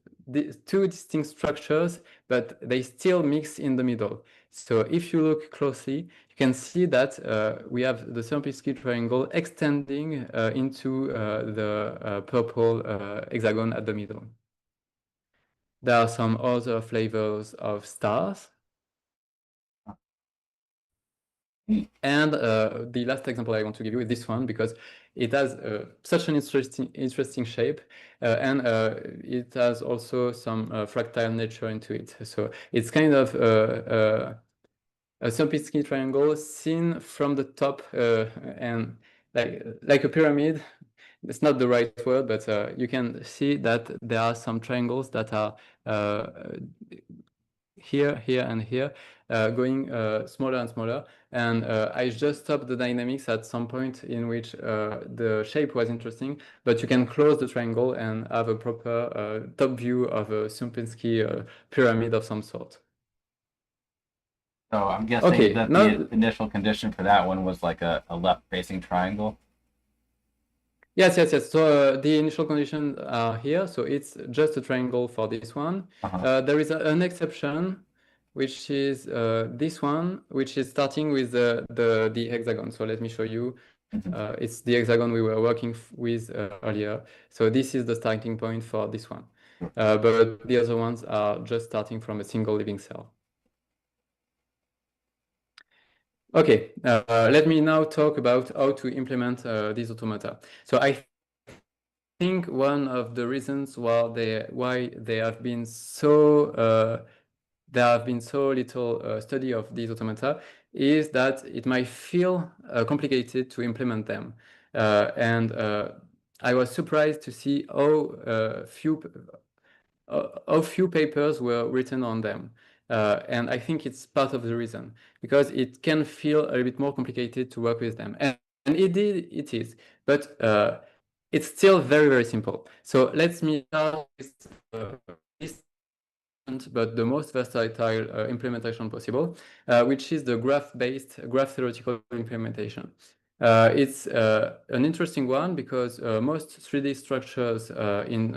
B: two distinct structures, but they still mix in the middle. So if you look closely, you can see that we have the Sierpinski triangle extending into the purple hexagon at the middle. There are some other flavors of stars. And the last example I want to give you is this one, because it has such an interesting shape, and it has also some fractal nature into it. So it's kind of a Sierpinski triangle seen from the top, and like a pyramid. It's not the right word, but you can see that there are some triangles that are here, here, and here, going smaller and smaller. And I just stopped the dynamics at some point in which the shape was interesting, but you can close the triangle and have a proper top view of a Sierpinski pyramid of some sort.
A: So I'm guessing that the initial condition for that one was like a left-facing triangle.
B: Yes. So the initial conditions are here. So it's just a triangle for this one. There is an exception, which is this one, which is starting with the hexagon. So let me show you. It's the hexagon we were working with earlier. So this is the starting point for this one.
A: Sure.
B: But the other ones are just starting from a single living cell. Okay, let me now talk about how to implement these automata. So I think one of the reasons why there have been so little study of these automata is that it might feel complicated to implement them. And I was surprised to see how few papers were written on them. And I think it's part of the reason, because it can feel a little bit more complicated to work with them. And it is, but it's still very, very simple. So let me start with this, but the most versatile implementation possible, which is the graph theoretical implementation. It's an interesting one because most 3D structures in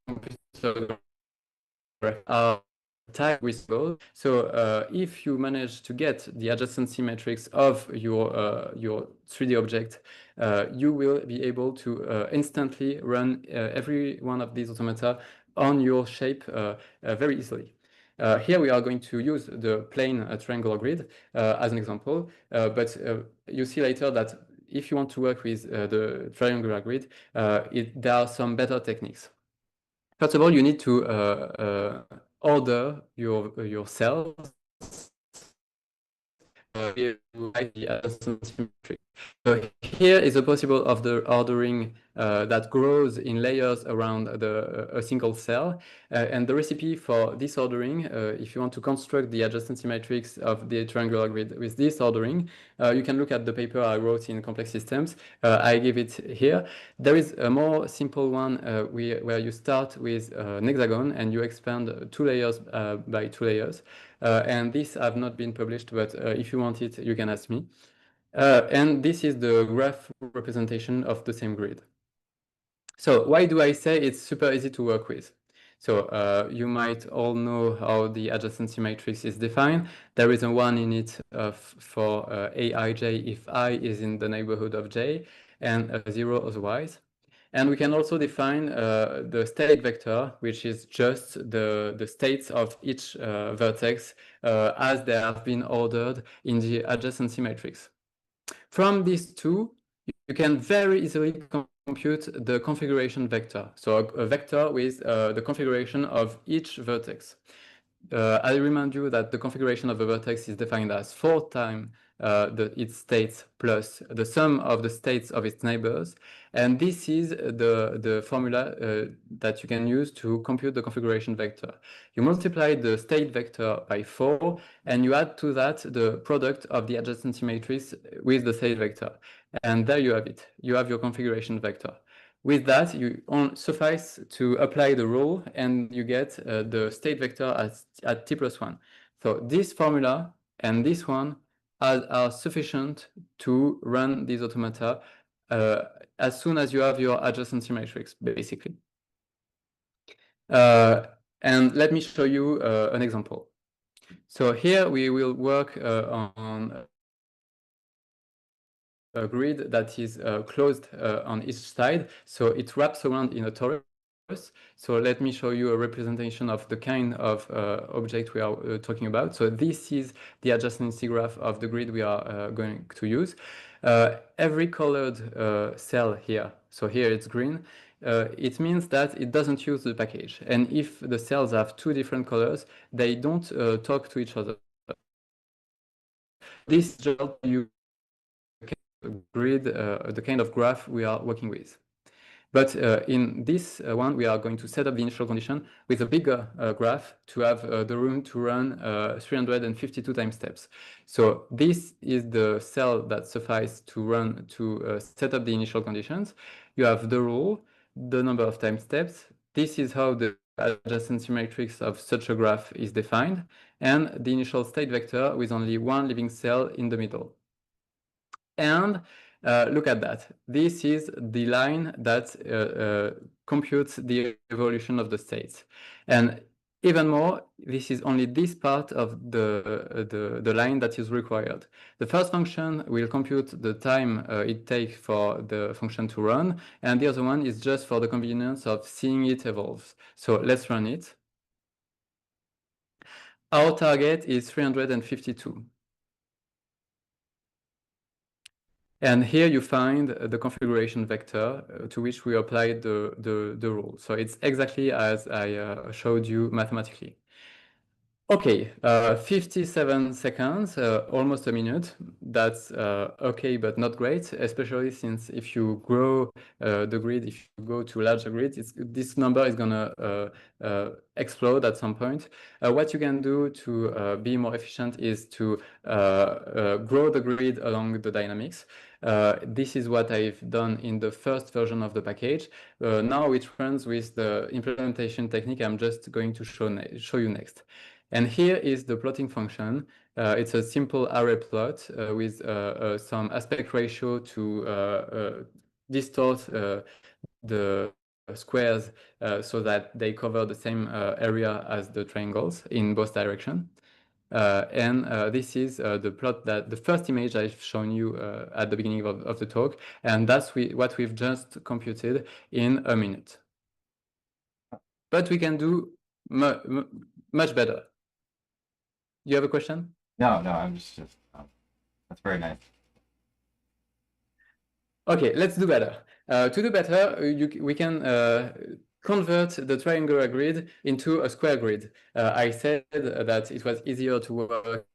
B: computer are type with goal. So if you manage to get the adjacency matrix of your 3D object, you will be able to instantly run every one of these automata on your shape very easily. Here we are going to use the plain triangular grid as an example, but you see later that if you want to work with the triangular grid, there are some better techniques. First of all, you need to order your cells by the adjacency matrix. So here is a possible of the ordering that grows in layers around a single cell. And the recipe for this ordering, if you want to construct the adjacency matrix of the triangular grid with this ordering, you can look at the paper I wrote in Complex Systems. I give it here. There is a more simple one where you start with an hexagon and you expand 2 layers by 2 layers. And this have not been published, but if you want it, you can ask me. And this is the graph representation of the same grid. So why do I say it's super easy to work with? So you might all know how the adjacency matrix is defined. There is a 1 in it for aij if I is in the neighborhood of j, and a 0 otherwise. And we can also define the state vector, which is just the states of each vertex as they have been ordered in the adjacency matrix. From these two, you can very easily compute the configuration vector. So a vector with the configuration of each vertex. I remind you that the configuration of a vertex is defined as 4 times its states plus the sum of the states of its neighbors. And this is the formula that you can use to compute the configuration vector. You multiply the state vector by 4, and you add to that the product of the adjacency matrix with the state vector. And there you have it. You have your configuration vector. With that, you suffice to apply the rule, and you get the state vector at t plus 1. So this formula and this one are sufficient to run these automata as soon as you have your adjacency matrix, basically. And let me show you an example. So here we will work on a grid that is closed on each side. So it wraps around in a torus. So let me show you a representation of the kind of object we are talking about. So this is the adjacency graph of the grid we are going to use. Every colored cell here, so here it's green, it means that it doesn't use the package. And if the cells have 2 different colors, they don't talk to each other. This just tells you grid, the kind of graph we are working with. But in this one, we are going to set up the initial condition with a bigger graph to have the room to run 352 time steps. So this is the cell that suffices to run to set up the initial conditions. You have the rule, the number of time steps. This is how the adjacency matrix of such a graph is defined, and the initial state vector with only 1 living cell in the middle. And look at that. This is the line that computes the evolution of the states. And even more, this is only this part of the line that is required. The first function will compute the time it takes for the function to run, and the other one is just for the convenience of seeing it evolve. So let's run it. Our target is 352. And here you find the configuration vector to which we applied the rule. So it's exactly as I showed you mathematically. Okay, 57 seconds, almost a minute. That's okay, but not great, especially since if you grow the grid, if you go to larger grids, this number is gonna explode at some point. What you can do to be more efficient is to grow the grid along the dynamics. This is what I've done in the first version of the package. Now it runs with the implementation technique I'm just going to show you next. And here is the plotting function. It's a simple array plot with some aspect ratio to distort the squares so that they cover the same area as the triangles in both directions. This is the plot that the first image I've shown you at the beginning of the talk, and that's what we've just computed in a minute. But we can do much better. You have a question?
A: No, I'm just that's very nice.
B: Okay, let's do better. To do better, we can convert the triangular grid into a square grid. I said that it was easier to work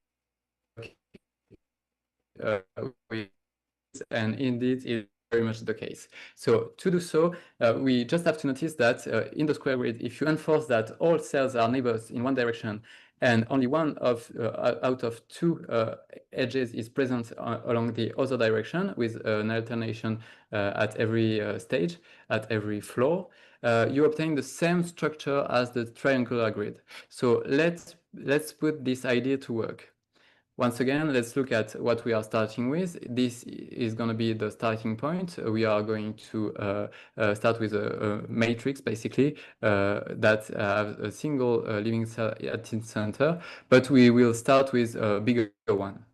B: with, and indeed it's very much the case. So to do so, we just have to notice that in the square grid, if you enforce that all cells are neighbors in one direction and only one out of two edges is present along the other direction with an alternation at every stage, at every floor, you obtain the same structure as the triangular grid. So let's put this idea to work. Once again, let's look at what we are starting with. This is going to be the starting point. We are going to start with a matrix, basically, that has a single living cell at its center, but we will start with a bigger one.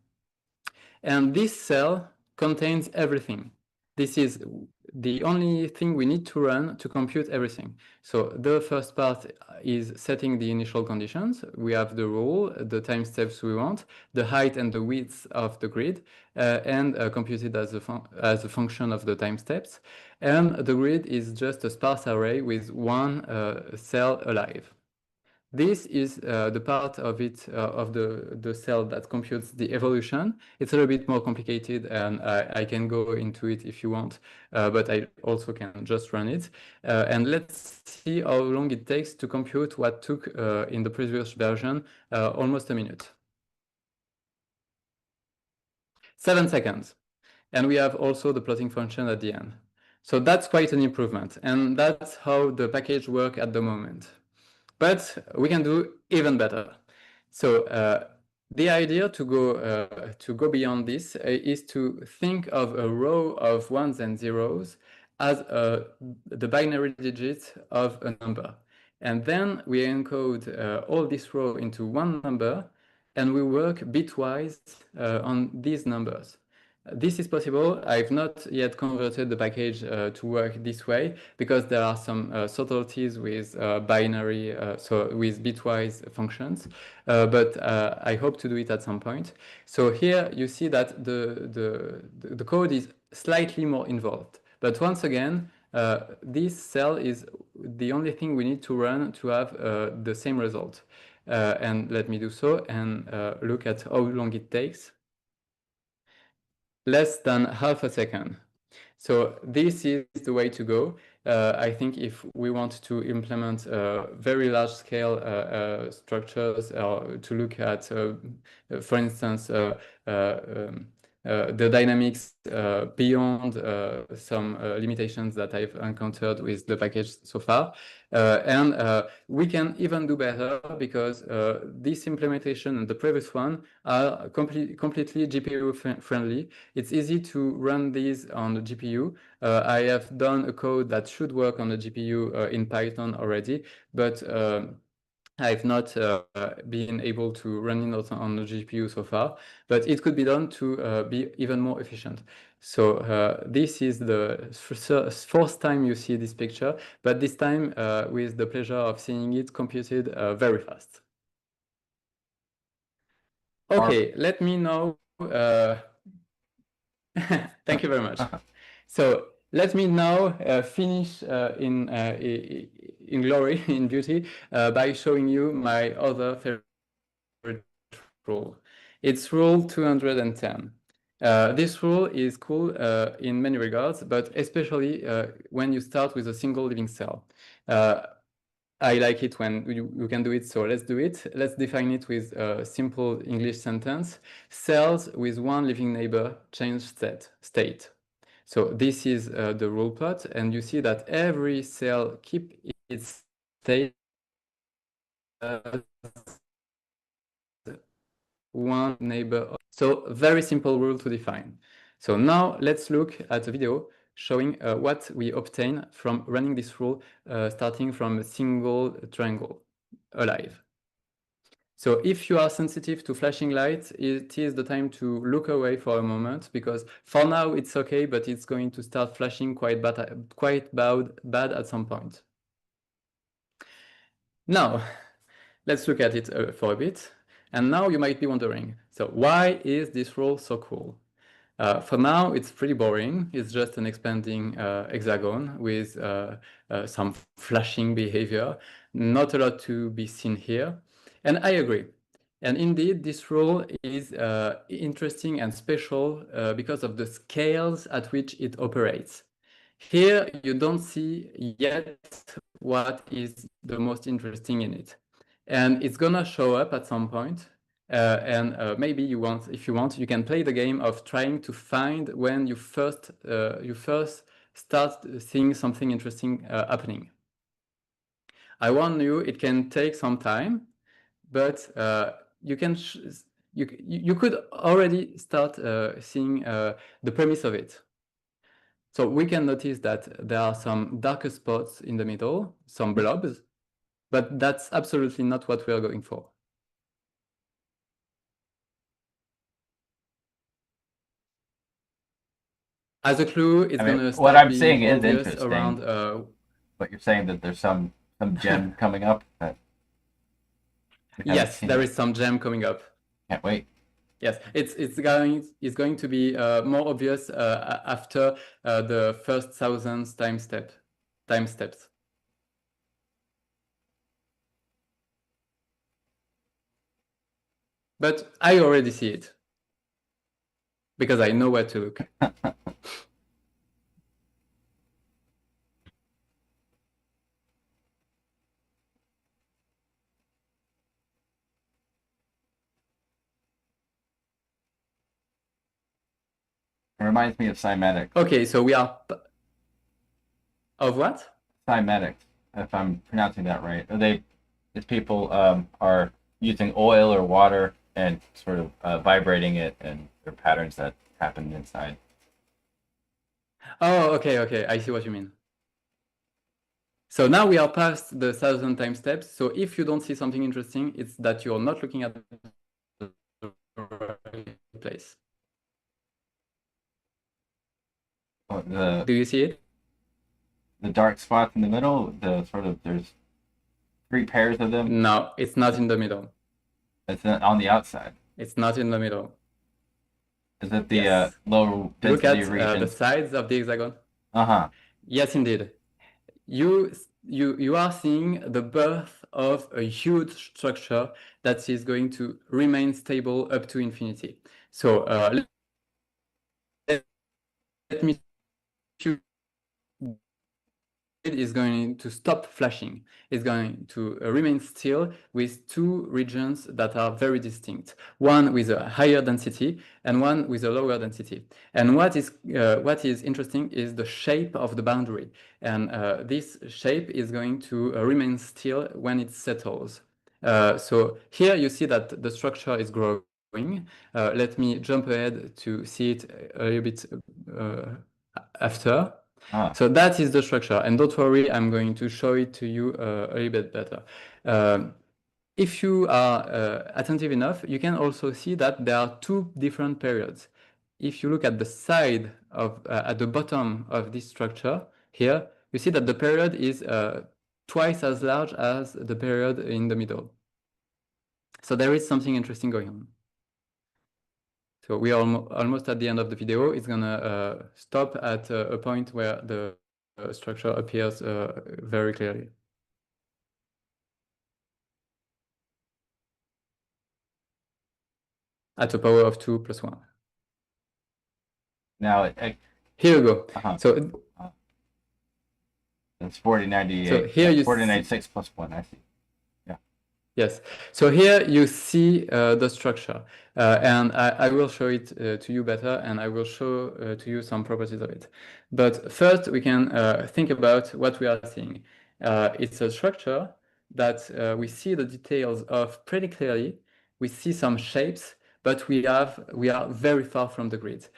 B: And this cell contains everything. This is the only thing we need to run to compute everything. So the first part is setting the initial conditions. We have the rule, the time steps we want, the height and the width of the grid, and computed as a function of the time steps. And the grid is just a sparse array with one cell alive. This is the part of it of the cell that computes the evolution. It's a little bit more complicated, and I can go into it if you want, but I also can just run it. And let's see how long it takes to compute what took in the previous version almost a minute. 7 seconds. And we have also the plotting function at the end. So that's quite an improvement, and that's how the package works at the moment. But we can do even better. So the idea to go beyond this is to think of a row of ones and zeros as the binary digit of a number. And then we encode all this row into one number, and we work bitwise on these numbers. This is possible. I've not yet converted the package to work this way because there are some subtleties with binary, so with bitwise functions, but I hope to do it at some point. So here you see that the code is slightly more involved. But once again, this cell is the only thing we need to run to have the same result. And let me do so and look at how long it takes. Less than half a second. So this is the way to go. I think if we want to implement very large scale structures or to look at, for instance, the dynamics beyond some limitations that I've encountered with the package so far. And we can even do better because this implementation and the previous one are completely GPU friendly. It's easy to run these on the GPU. I have done a code that should work on the GPU in Python already, but I've not been able to run it on the GPU so far, but it could be done to be even more efficient. So this is the fourth time you see this picture, but this time with the pleasure of seeing it computed very fast. Okay, let me now Thank you very much. So let me now finish in glory, in beauty, by showing you my other favorite rule. It's rule 210. This rule is cool in many regards, but especially when you start with a single living cell. I like it when you can do it, so let's do it. Let's define it with a simple English sentence. Cells with one living neighbor change state. So this is the rule plot, and you see that every cell keeps its state one neighbor. So very simple rule to define. So now let's look at a video showing what we obtain from running this rule starting from a single triangle alive. So if you are sensitive to flashing lights, it is the time to look away for a moment, because for now it's okay, but it's going to start flashing quite bad at some point. Now, let's look at it for a bit. And now you might be wondering, so why is this rule so cool? For now, it's pretty boring. It's just an expanding hexagon with some flashing behavior. Not a lot to be seen here. And I agree. And indeed, this rule is interesting and special because of the scales at which it operates. Here, you don't see yet what is the most interesting in it. And it's gonna show up at some point. Maybe if you want, you can play the game of trying to find when you first start seeing something interesting happening. I warn you, it can take some time, but you could already start seeing the premise of it. So we can notice that there are some darker spots in the middle, some blobs, but that's absolutely not what we are going for. As a clue, it's gonna start
A: what I'm
B: being
A: saying is
B: obvious
A: interesting.
B: around.
A: But you're saying that there's some gem coming up that
B: Yes, there is some gem coming up.
A: Can't wait.
B: Yes, it's going to be more obvious after the first thousands time steps. But I already see it because I know where to look.
A: It reminds me of cymatics.
B: Okay, so we are of what?
A: Cymatics, if I'm pronouncing that right. If people are using oil or water and sort of vibrating it, and there are patterns that happen inside.
B: Oh, okay, I see what you mean. So now we are past the 1,000 time steps. So if you don't see something interesting, it's that you're not looking at the right place.
A: Oh,
B: Do you see it?
A: The dark spots in the middle, there's 3 pairs of them.
B: No, it's not in the middle.
A: It's on the outside.
B: It's not in the middle.
A: Is it the low density region?
B: Look at the sides of the hexagon.
A: Uh-huh.
B: Yes, indeed. You are seeing the birth of a huge structure that is going to remain stable up to infinity. So let me is going to stop flashing. It's going to remain still with 2 regions that are very distinct, one with a higher density and one with a lower density. And what is interesting is the shape of the boundary. And this shape is going to remain still when it settles. So here you see that the structure is growing. Let me jump ahead to see it a little bit after. So that is the structure, and don't worry, I'm going to show it to you a little bit better. If you are attentive enough, you can also see that there are 2 different periods. If you look at the side of, at the bottom of this structure here, you see that the period is twice as large as the period in the middle. So there is something interesting going on. So we are almost at the end of the video. It's gonna stop at a point where the structure appears very clearly. At a power of 2 plus 1.
A: Now,
B: here you go. So
A: it's 4098.
B: So here you
A: 4096 plus 1, I see.
B: Yes. So here you see the structure, and I will show it to you better, and I will show to you some properties of it. But first, we can think about what we are seeing. It's a structure that we see the details of pretty clearly. We see some shapes, but we are very far from the grid.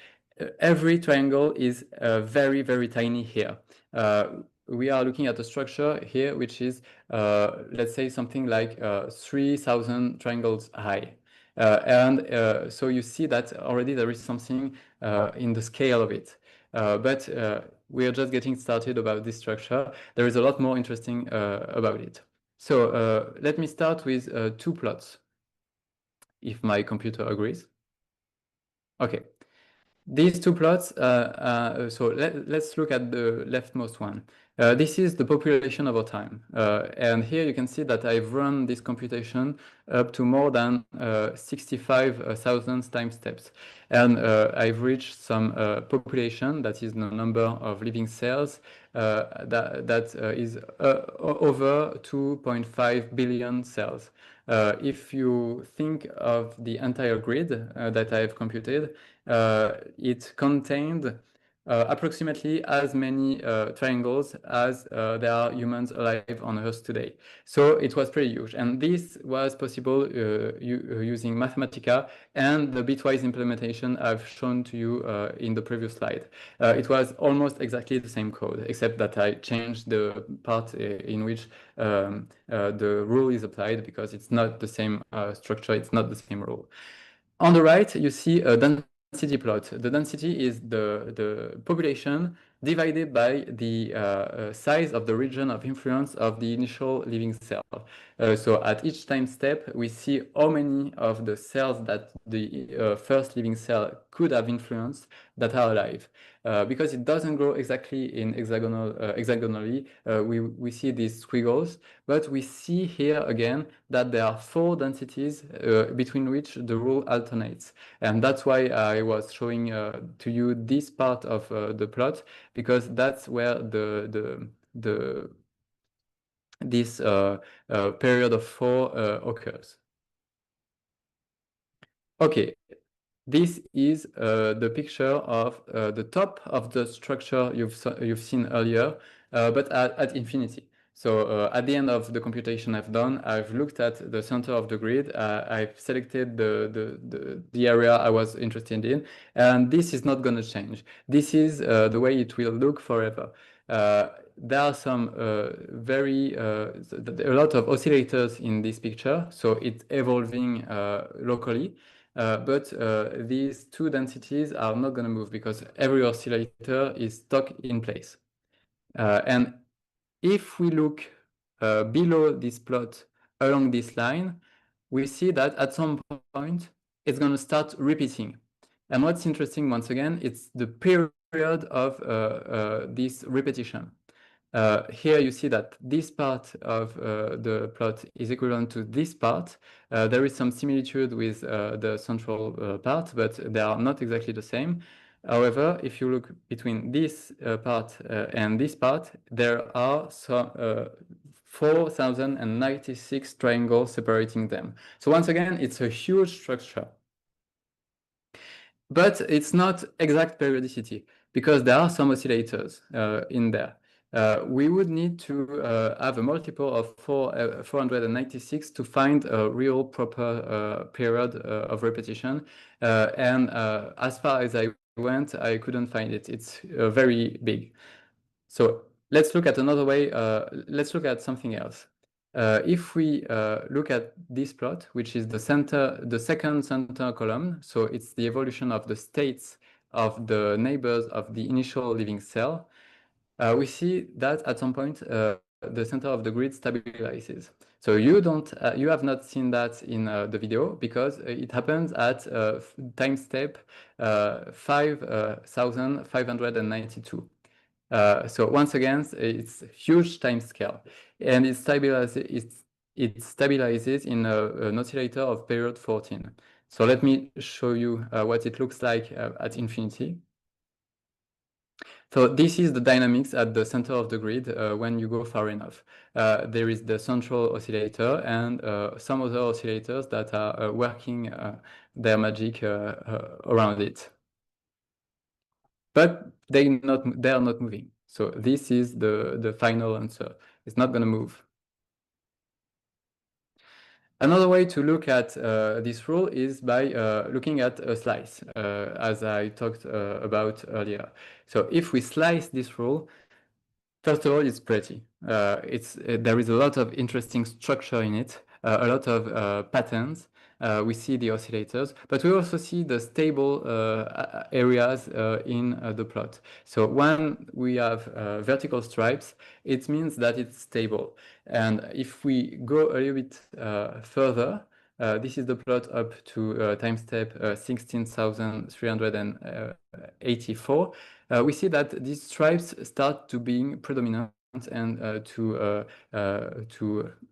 B: Every triangle is very, very tiny here. We are looking at a structure here, which is, let's say, something like 3,000 triangles high. So you see that already there is something in the scale of it. But we are just getting started about this structure. There is a lot more interesting about it. So let me start with 2 plots, if my computer agrees. Okay. These 2 plots, so let's look at the leftmost one. This is the population over time. And here you can see that I've run this computation up to more than 65,000 time steps. And I've reached some population, that is the number of living cells, that is over 2.5 billion cells. If you think of the entire grid that I've computed, it contained approximately as many triangles as there are humans alive on Earth today. So it was pretty huge. And this was possible using Mathematica and the bitwise implementation I've shown to you in the previous slide. It was almost exactly the same code, except that I changed the part in which the rule is applied, because it's not the same structure, it's not the same rule. On the right, you see a density plot. The density is the population divided by the size of the region of influence of the initial living cell. So at each time step, we see how many of the cells that the first living cell could have influenced that are alive. Because it doesn't grow exactly in hexagonally, we see these squiggles, but we see here again that there are 4 densities between which the rule alternates. And that's why I was showing to you this part of the plot, because that's where this period of 4 occurs. Okay, this is the picture of the top of the structure you've seen earlier, but at infinity. So at the end of the computation I've done, I've looked at the center of the grid. I've selected the area I was interested in, and this is not going to change. This is the way it will look forever. There are some a lot of oscillators in this picture, so it's evolving locally. But these 2 densities are not going to move, because every oscillator is stuck in place. And if we look below this plot along this line, we see that at some point it's going to start repeating. And what's interesting, once again, it's the period of this repetition. Here you see that this part of the plot is equivalent to this part. There is some similitude with the central part, but they are not exactly the same. However, if you look between this part and this part, there are some 4,096 triangles separating them. So once again, it's a huge structure. But it's not exact periodicity, because there are some oscillators in there. We would need to have a multiple of 496 to find a real proper period of repetition. And as far as I went, I couldn't find it. It's very big. So let's look at another way. Let's look at something else. If we look at this plot, which is the second center column, so it's the evolution of the states of the neighbors of the initial living cell, we see that at some point the center of the grid stabilizes. So you have not seen that in the video because it happens at time step 5592. So once again, it's a huge time scale, and it stabilizes in an oscillator of period 14. So let me show you what it looks like at infinity. So this is the dynamics at the center of the grid when you go far enough. There is the central oscillator and some other oscillators that are working their magic around it. But they are not moving. So this is the final answer. It's not going to move. Another way to look at this rule is by looking at a slice, as I talked about earlier. So if we slice this rule, first of all, it's pretty. There is a lot of interesting structure in it, a lot of patterns. We see the oscillators, but we also see the stable areas in the plot. So when we have vertical stripes, it means that it's stable. And if we go a little bit further, this is the plot up to time step 16,384. We see that these stripes start to being predominant and to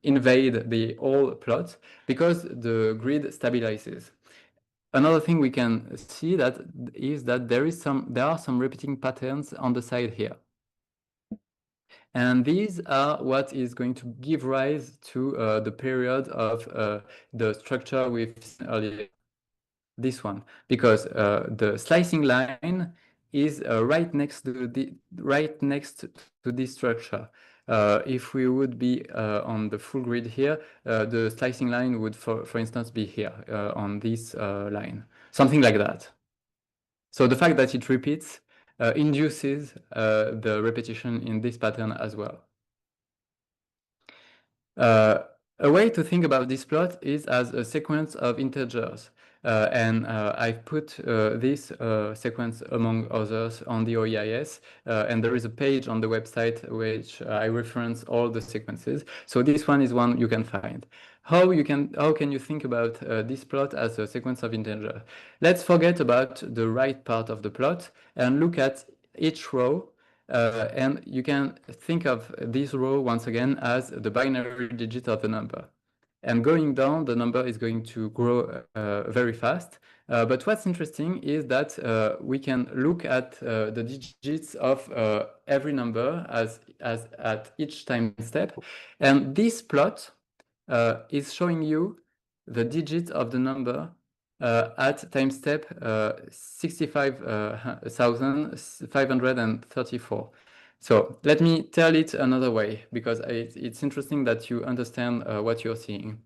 B: invade the whole plot because the grid stabilizes. Another thing we can see that is that there are some repeating patterns on the side here. And these are what is going to give rise to the period of the structure we've seen earlier, this one, because the slicing line is right next to this structure. If we would be on the full grid here, the slicing line would, for instance, be here on this line, something like that. So the fact that it repeats induces the repetition in this pattern as well. A way to think about this plot is as a sequence of integers. And I've put this sequence among others on the OEIS, and there is a page on the website which I reference all the sequences. So this one is one you can find. How can you think about this plot as a sequence of integers? Let's forget about the right part of the plot and look at each row. And you can think of this row once again as the binary digit of the number. And going down, the number is going to grow very fast. But what's interesting is that we can look at the digits of every number as at each time step. And this plot is showing you the digit of the number at time step 65,534. So let me tell it another way, because it's interesting that you understand what you're seeing.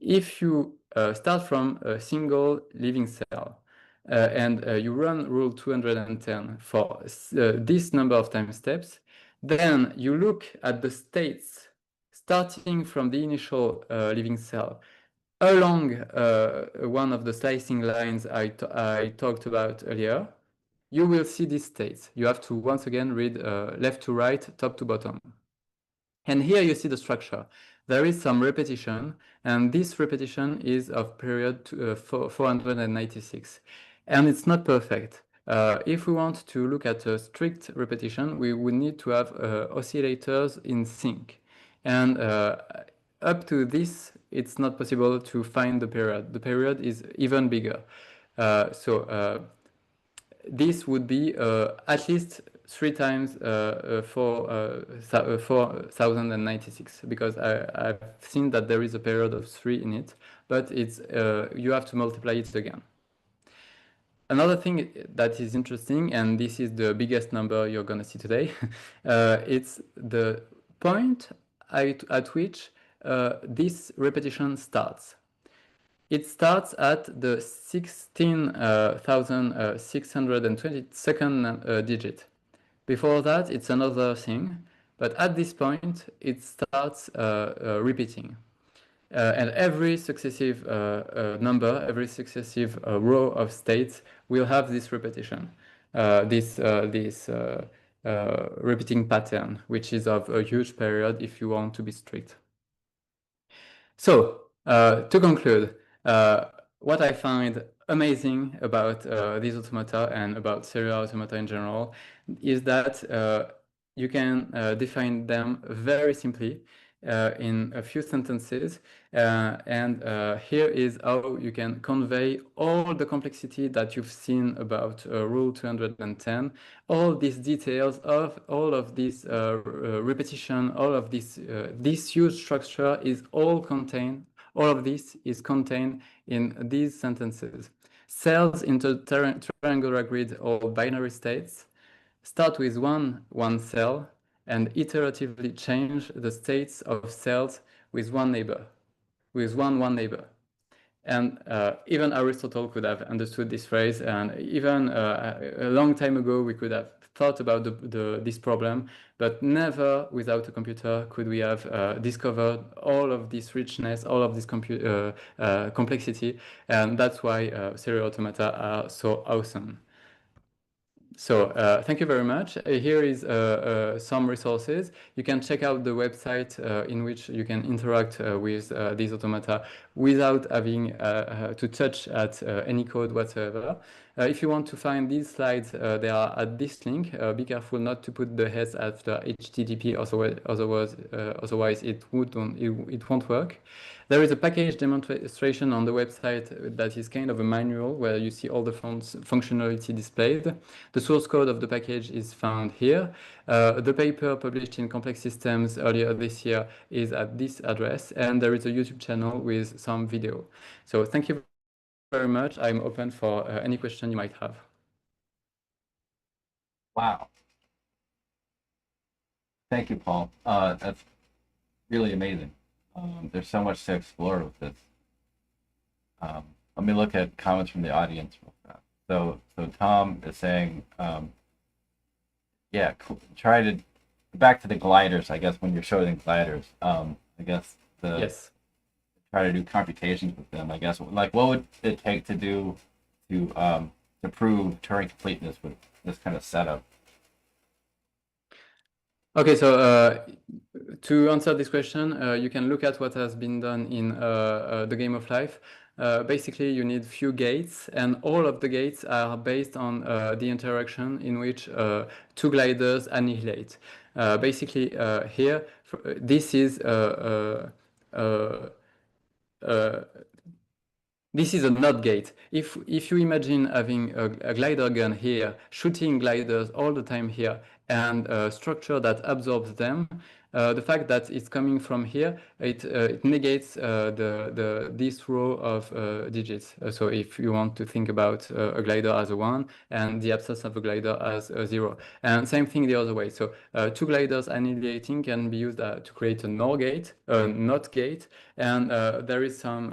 B: If you start from a single living cell and you run rule 210 for this number of time steps, then you look at the states starting from the initial living cell along one of the slicing lines I talked about earlier. You will see these states. You have to once again read left to right, top to bottom. And here you see the structure. There is some repetition, and this repetition is of period 496. And it's not perfect. If we want to look at a strict repetition, we would need to have oscillators in sync. And up to this, it's not possible to find the period. The period is even bigger. This would be at least 3 times 4096, because I've seen that there is a period of 3 in it, but it's you have to multiply it again. Another thing that is interesting, and this is the biggest number you're going to see today, it's the point at which this repetition starts. It starts at the 16,622nd digit. Before that, it's another thing, but at this point, it starts repeating. And every successive number, every successive row of states will have this repetition, this repeating pattern, which is of a huge period if you want to be strict. So, to conclude, what I find amazing about these automata and about cellular automata in general is that you can define them very simply in a few sentences. And here is how you can convey all the complexity that you've seen about Rule 210, all these details of all of this repetition, all of this huge structure is all contained. All of this is contained in these sentences. Cells into triangular grid or binary states start with one cell and iteratively change the states of cells with one neighbor, with one neighbor. And even Aristotle could have understood this phrase, and even a long time ago we could have thought about this problem, but never without a computer could we have discovered all of this richness, all of this complexity, and that's why cellular automata are so awesome. So thank you very much. Here is some resources. You can check out the website in which you can interact with these automata without having to touch at any code whatsoever. If you want to find these slides, they are at this link. Be careful not to put the heads after HTTP, otherwise it won't work. There is a package demonstration on the website that is kind of a manual where you see all the functionality displayed. The source code of the package is found here. The paper published in Complex Systems earlier this year is at this address, and there is a YouTube channel with some video. So thank you very much. I'm open for any question you might have.
A: Wow. Thank you, Paul. That's really amazing. There's so much to explore with this. Let me look at comments from the audience real fast. So Tom is saying, yeah, try to back to the gliders. I guess when you're showing gliders, I guess
B: Yes.
A: try to do computations with them. I guess like what would it take to do to prove Turing completeness with this kind of setup?
B: Okay, so to answer this question, you can look at what has been done in the game of life. Basically, you need few gates, and all of the gates are based on the interaction in which two gliders annihilate. Basically, here, this is this is a NOT gate. If you imagine having a glider gun here, shooting gliders all the time here, and a structure that absorbs them, the fact that it's coming from here, it negates this row of digits. So if you want to think about a glider as a 1 and the absence of a glider as a 0. And same thing the other way. So two gliders annihilating can be used to create a NOR gate, a NOT gate, and there is some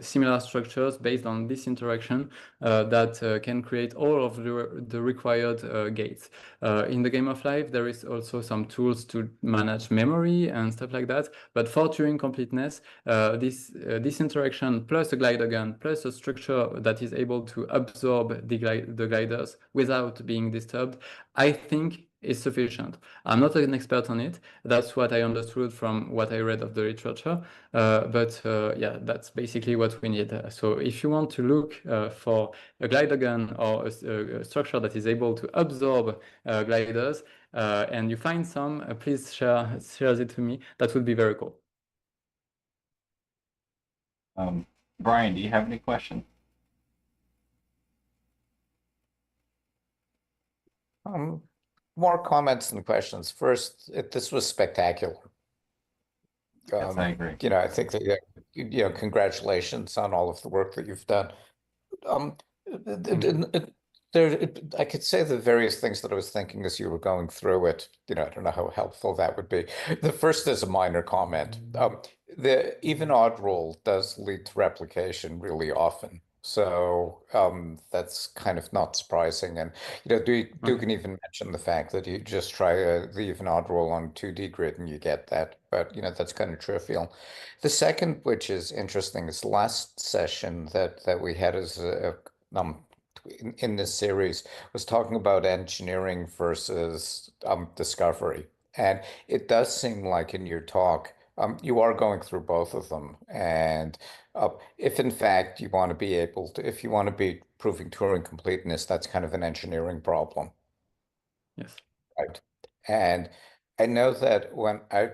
B: similar structures based on this interaction that can create all of the required gates. In the game of life, there is also some tools to manage memory and stuff like that. But for Turing completeness, this interaction plus a glider gun plus a structure that is able to absorb the gliders without being disturbed, I think is sufficient. I'm not an expert on it. That's what I understood from what I read of the literature. But yeah, that's basically what we need. So if you want to look for a glider gun or a structure that is able to absorb gliders, and you find some, please share it to me. That would be very cool.
A: Brian, do you have any questions?
C: More comments than questions. First, this was spectacular.
A: Yes, I agree.
C: I think that, congratulations on all of the work that you've done. I could say the various things that I was thinking as you were going through it. I don't know how helpful that would be. The first is a minor comment. The even odd rule does lead to replication really often. So that's kind of not surprising. And Dugan even mentioned the fact that you just try the even odd rule on 2D grid and you get that. But that's kind of trivial. The second, which is interesting, is last session that we had as in this series was talking about engineering versus discovery. And it does seem like in your talk you are going through both of them. And if in fact you want to be able to, if you want to be proving Turing completeness, that's kind of an engineering problem,
B: Yes.
C: right? And I know that when I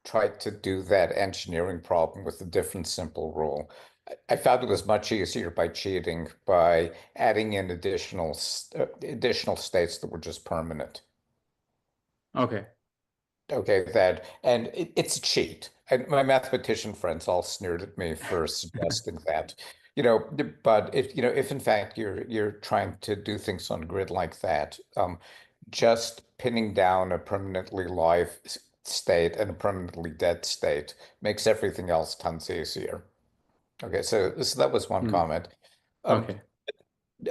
C: tried to do that engineering problem with a different simple rule, I found it was much easier by cheating, by adding in additional states that were just permanent.
B: Okay.
C: Okay, and it's a cheat. And my mathematician friends all sneered at me for suggesting that. But if in fact you're trying to do things on a grid like that, just pinning down a permanently live state and a permanently dead state makes everything else tons easier. Okay, so that was one
B: Mm.
C: comment. Um,
B: Okay.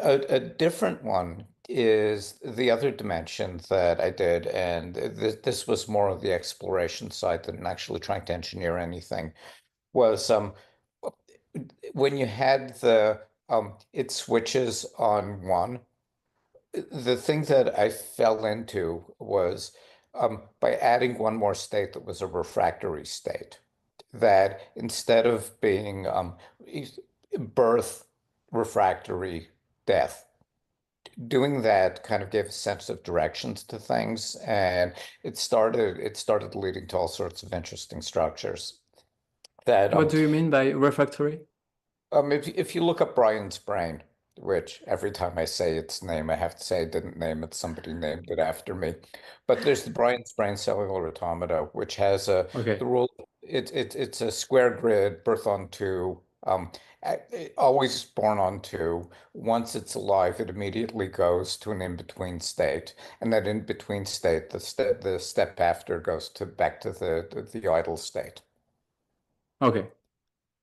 C: a different one is the other dimension that I did, and this was more of the exploration side than actually trying to engineer anything, was when you had the it switches on one, the thing that I fell into was by adding one more state that was a refractory state, that instead of being birth, refractory, death, doing that kind of gave a sense of directions to things, and it started leading to all sorts of interesting structures that
B: What do you mean by refractory?
C: if you look up Brian's brain, which every time I say its name, I have to say I didn't name it, somebody named it after me. But there's the Brian's brain cellular automata, which has the
B: Okay.
C: rule. It's a square grid, birth on two, always born on two. Once it's alive, it immediately goes to an in-between state, and that in-between state, the step after goes to back to the idle state.
B: Okay.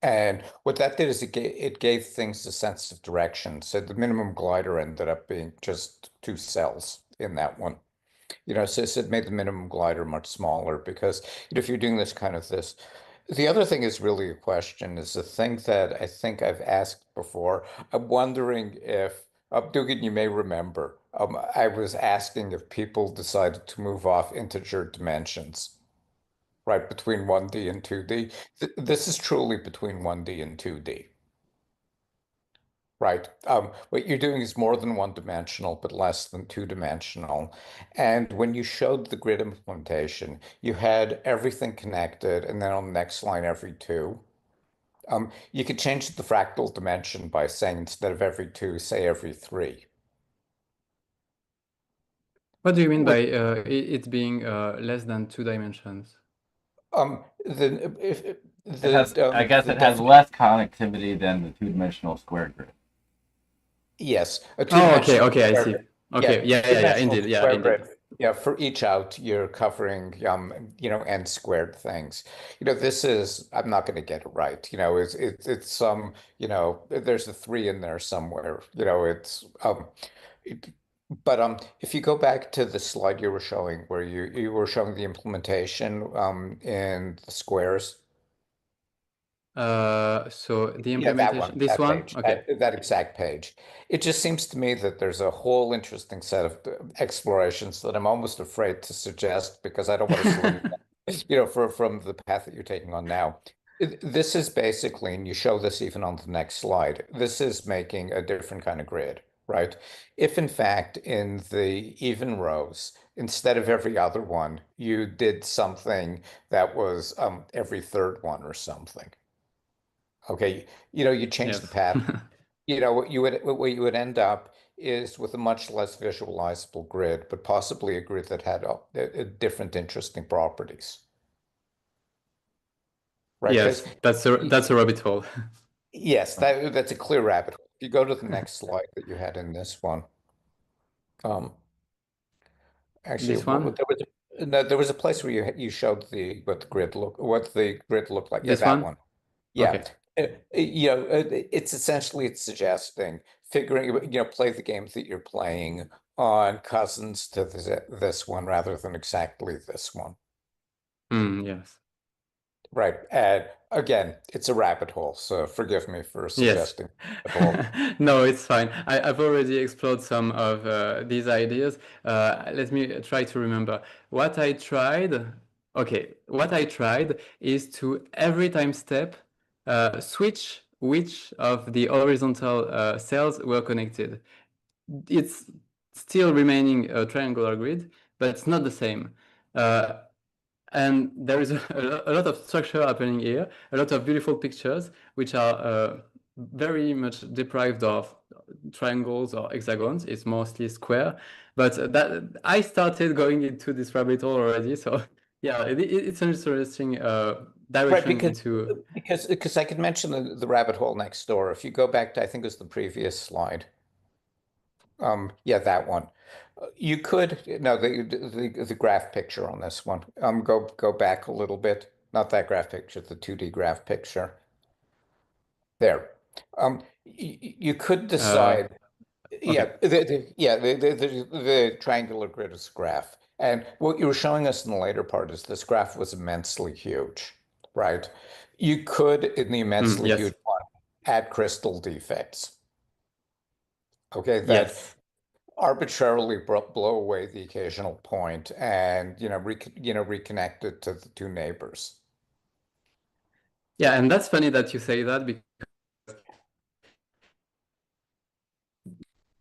C: And what that did is it gave things a sense of direction. So the minimum glider ended up being just two cells in that one. So it made the minimum glider much smaller because if you're doing this. The other thing is really a question, is a thing that I think I've asked before. I'm wondering if, Dugan, you may remember, I was asking if people decided to move off integer dimensions, right, between 1D and 2D. This is truly between 1D and 2D, right? What you're doing is more than one-dimensional, but less than two-dimensional. And when you showed the grid implementation, you had everything connected, and then on the next line, every two. You could change the fractal dimension by saying instead of every two, say every three.
B: What do you mean
C: Which,
B: by it being less than 2 dimensions?
C: if
A: It has, I guess,
C: the
A: it has
C: definition.
A: less connectivity than the two-dimensional square grid.
C: Yes, a
B: Oh, okay,
C: two-dimensional
B: okay, I
C: square
B: see.
C: grid. Yeah,
B: Okay, yeah,
C: two-dimensional
B: indeed, yeah,
C: square
B: indeed.
C: grid. Yeah, for each out, you're covering n squared things. This is, I'm not going to get it right. It's some, there's a three in there somewhere. It, but if you go back to the slide you were showing where you were showing the implementation in the squares.
B: So the
C: Yeah, that one,
B: implementation, this
C: that
B: one?
C: page,
B: Okay.
C: that exact page. It just seems to me that there's a whole interesting set of explorations that I'm almost afraid to suggest because I don't want to slow you down, from the path that you're taking on now. This is basically, and you show this even on the next slide, this is making a different kind of grid, right? If in fact in the even rows, instead of every other one, you did something that was every third one or something. Okay, you change the
B: Yes.
C: path. What you would end up is with a much less visualizable grid, but possibly a grid that had different interesting properties, right? Because
B: Yes, that's a rabbit hole.
C: yes, that's a clear rabbit hole. If you go to the next slide that you had in this one, um, actually,
B: This one?
C: there was a place where you showed what the grid looked like. Yeah,
B: This
C: that
B: one?
C: one. Yeah.
B: Okay.
C: It's essentially it's suggesting figuring, play the games that you're playing on cousins to this one rather than exactly this one.
B: Yes.
C: Right. And again, it's a rabbit hole, so forgive me for
B: Yes.
C: suggesting rabbit hole.
B: No, it's fine. I've already explored some of these ideas. Let me try to remember. What I tried Okay, what I tried is to every time step switch which of the horizontal cells were connected. It's still remaining a triangular grid, but it's not the same. And there is a lot of structure happening here, a lot of beautiful pictures, which are very much deprived of triangles or hexagons. It's mostly square. But that I started going into this rabbit hole already. So yeah, it's an interesting direction into.
C: Because I could mention the rabbit hole next door. If you go back to, I think it was the previous slide. Yeah, that one. You could, no, the graph picture on this one. Go back a little bit. Not that graph picture, the 2D graph picture. There. You could decide. Yeah, the triangular grid is graph. And what you were showing us in the later part is this graph was immensely huge, right? You could, in the immensely
B: Yes.
C: huge one, add crystal defects. Okay, that
B: Yes.
C: arbitrarily blow away the occasional point and reconnect it to the two neighbors.
B: Yeah, and that's funny that you say that because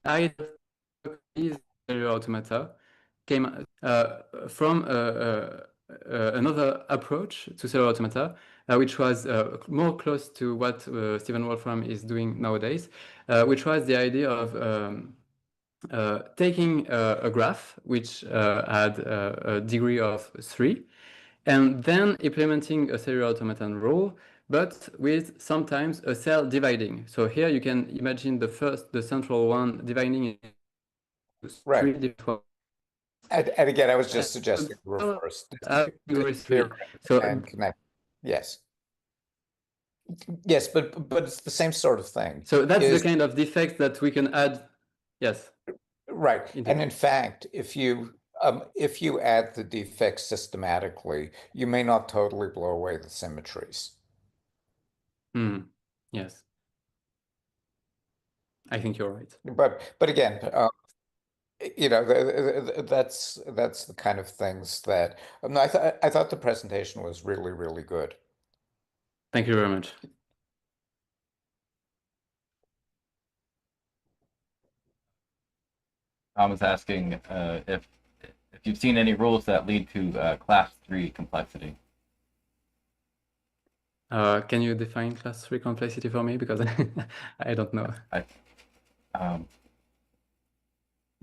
B: I these Cellular Automata came from another approach to Cellular Automata, which was more close to what Stephen Wolfram is doing nowadays, which was the idea of taking a graph which had a degree of 3, and then implementing a cellular automaton rule, but with sometimes a cell dividing. So here you can imagine the central one dividing into three
C: Right.
B: different.
C: And again, I was just suggesting the reverse.
B: Three. So
C: And connect. Yes. Yes, but it's the same sort of thing.
B: so that's the kind of defect that we can add. Yes.
C: Right.
B: Indeed.
C: And in fact, if you add the defects systematically, you may not totally blow away the symmetries.
B: Yes. I think you're right.
C: But again, that's the kind of things that no, I thought the presentation was really, really good.
B: Thank you very much.
A: Tom was asking if you've seen any rules that lead to class 3 complexity.
B: Can you define class 3 complexity for me? Because I don't know.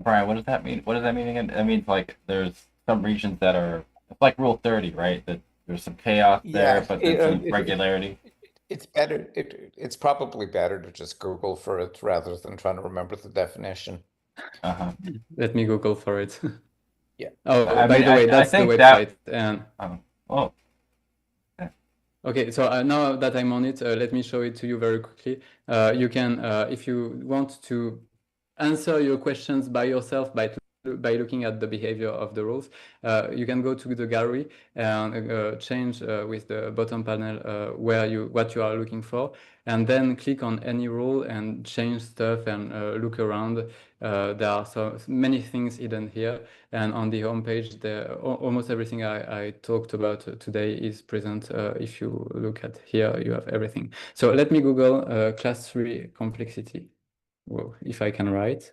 A: Brian, what does that mean? What does that mean again? That means like there's some regions that are, it's like rule 30, right? That there's some chaos there, but there's some regularity.
C: It's better. It's probably better to just Google for it rather than trying to remember the definition.
B: Let me Google for it.
C: Yeah.
B: Oh, by the way, that's the website. And
A: oh.
B: Okay, so now that I'm on it, let me show it to you very quickly. You can, if you want to answer your questions by yourself by looking at the behavior of the rules, you can go to the gallery and change with the bottom panel what you are looking for, and then click on any rule and change stuff and look around. There are so many things hidden here, and on the home page, almost everything I talked about today is present. If you look at here, you have everything. So let me Google class 3 complexity. Well, if I can write.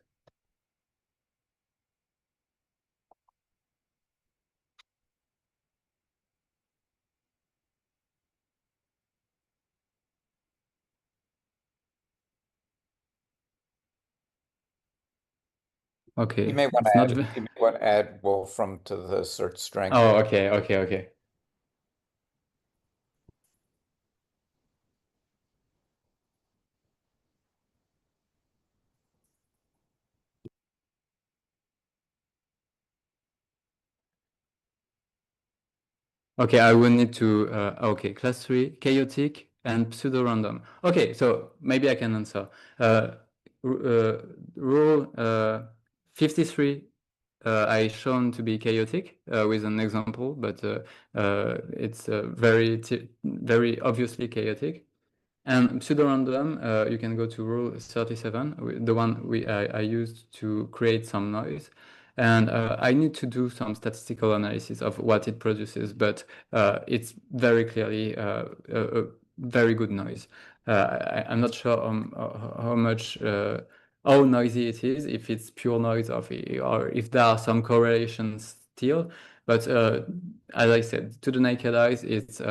B: Okay.
C: You may want to add Wolfram to the search string.
B: Oh, okay. Okay, I will need to, okay, class 3, chaotic and pseudo-random. Okay, so maybe I can answer. Rule 53, I shown to be chaotic with an example, but it's very obviously chaotic. And pseudo-random, you can go to rule 37, the one I used to create some noise. and I need to do some statistical analysis of what it produces, but it's very clearly a very good noise. I'm not sure how much how noisy it is, if it's pure noise or if there are some correlations still. But as I said, to the naked eyes, it's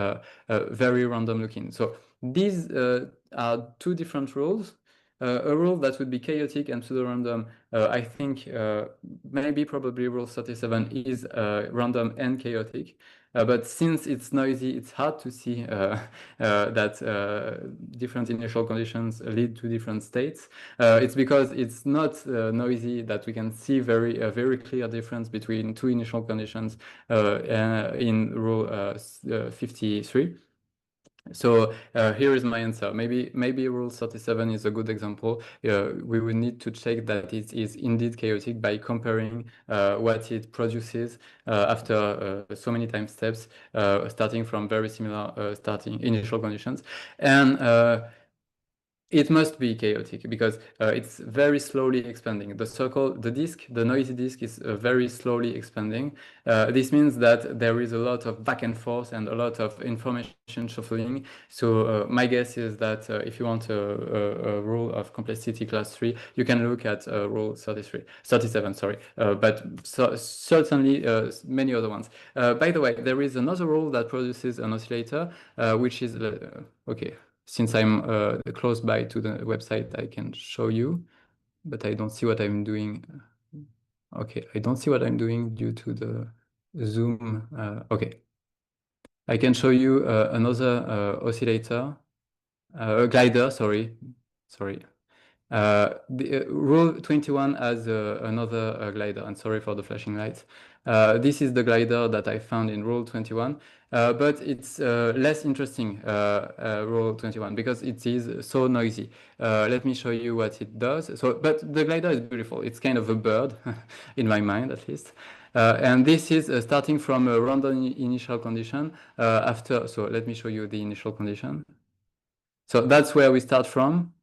B: very random looking. So these are two different rules. A rule that would be chaotic and pseudo-random, I think maybe probably rule 37 is random and chaotic. But since it's noisy, it's hard to see that different initial conditions lead to different states. It's because it's not noisy that we can see a very clear difference between two initial conditions in rule 53. So here is my answer. Maybe rule 37 is a good example. We will need to check that it is indeed chaotic by comparing what it produces after so many time steps, starting from very similar starting initial conditions. And it must be chaotic because it's very slowly expanding. The disk, the noisy disk is very slowly expanding. This means that there is a lot of back and forth and a lot of information shuffling. So my guess is that if you want a rule of complexity class 3, you can look at rule 37, sorry. But certainly many other ones. By the way, there is another rule that produces an oscillator, which is, okay. Since I'm close by to the website, I can show you, but I don't see what I'm doing. Okay, I don't see what I'm doing due to the Zoom. Okay, I can show you another oscillator, glider, sorry. The rule 21 has another glider, and sorry for the flashing lights. This is the glider that I found in rule 21, but it's less interesting, rule 21, because it is so noisy. Let me show you what it does. But the glider is beautiful. It's kind of a bird, in my mind at least. And this is starting from a random initial condition so let me show you the initial condition. So that's where we start from.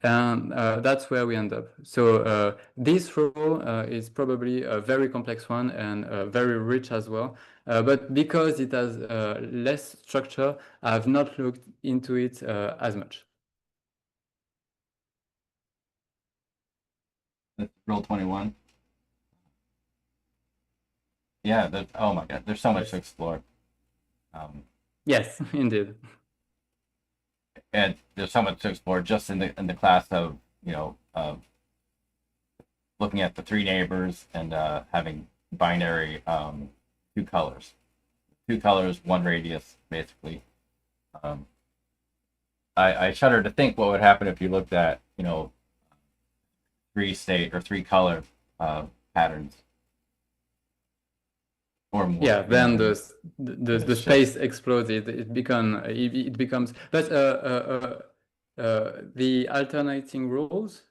B: And that's where we end up. So this rule is probably a very complex one and very rich as well. But because it has less structure, I have not looked into it as much.
A: That's rule 21. Yeah, oh my God, there's so much to explore.
B: Yes, indeed.
A: And there's so much to explore just in the class of looking at the three neighbors and having binary two colors, one radius, basically. I shudder to think what would happen if you looked at three state or three color patterns. Or more,
B: yeah, then the space explodes. It becomes. But the alternating rules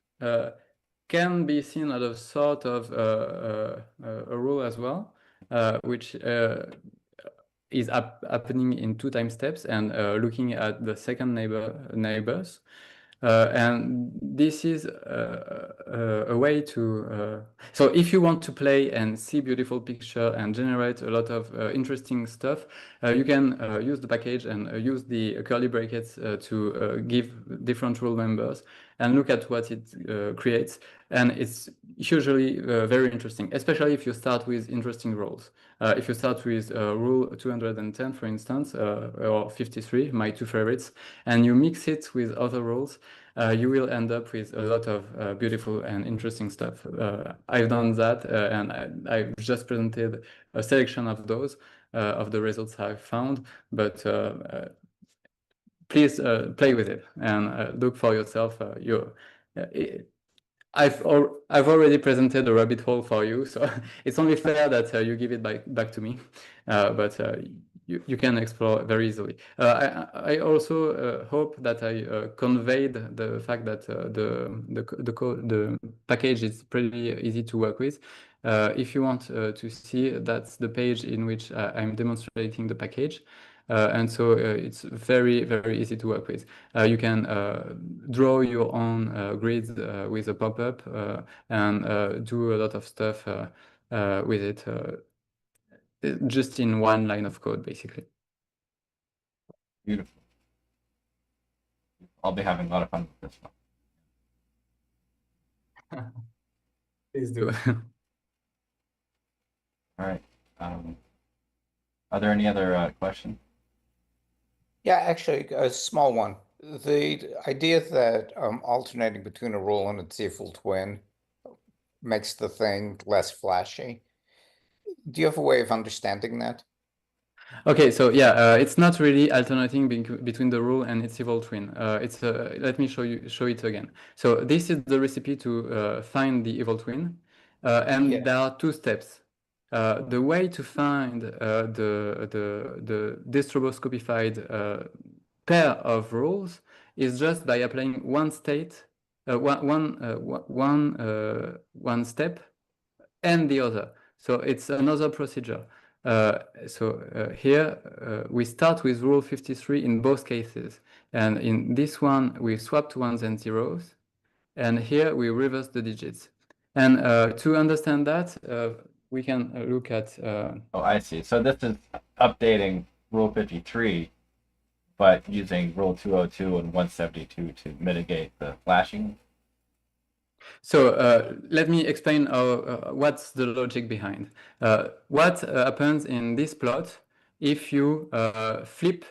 B: can be seen as a sort of a rule as well, which is happening in two time steps and looking at the second neighbors. And this is a way to. So if you want to play and see beautiful picture and generate a lot of interesting stuff, you can use the package and use the curly brackets to give different rule numbers and look at what it creates. And it's usually very interesting, especially if you start with interesting rules. If you start with rule 210, for instance, or 53, my two favorites, and you mix it with other rules, you will end up with a lot of beautiful and interesting stuff. I've done that, and I've just presented a selection of those, of the results I've found, but please play with it and look for yourself. I've already presented a rabbit hole for you, so it's only fair that you give it back to me. But you can explore very easily. I also hope that I conveyed the fact that the package is pretty easy to work with. If you want to see, that's the page in which I'm demonstrating the package. And so it's very, very easy to work with. You can draw your own grids with a pop-up and do a lot of stuff with it just in one line of code, basically.
A: Beautiful. I'll be having a lot of fun with this one.
B: Please do.
A: All right. Are there any other questions?
C: Yeah, actually, a small one. The idea that alternating between a rule and its equal twin makes the thing less flashy. Do you have a way of understanding that?
B: Okay, so yeah, it's not really alternating between the rule and its evil twin. Let me show it again. So this is the recipe to find the evil twin, and
C: Yeah.
B: there are two steps. The way to find the distroboscopified pair of rules is just by applying one state, one step, and the other. So it's another procedure. Here we start with rule 53 in both cases. And in this one, we swapped ones and zeros. And here we reverse the digits. And to understand that, we can look at...
A: Oh, I see. So this is updating rule 53, but using rule 202 and 172 to mitigate the flashing.
B: So let me explain what's the logic behind. What happens in this plot if you flip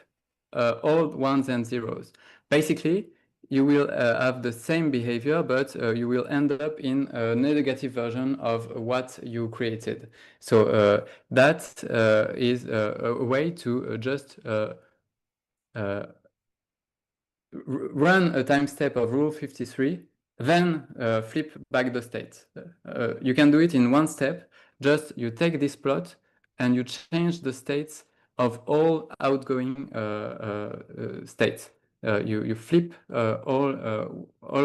B: all ones and zeros? Basically, you will have the same behavior, but you will end up in a negative version of what you created. So that is a way to just run a time step of rule 53, then flip back the states. You can do it in one step. Just you take this plot and you change the states of all outgoing states. You flip all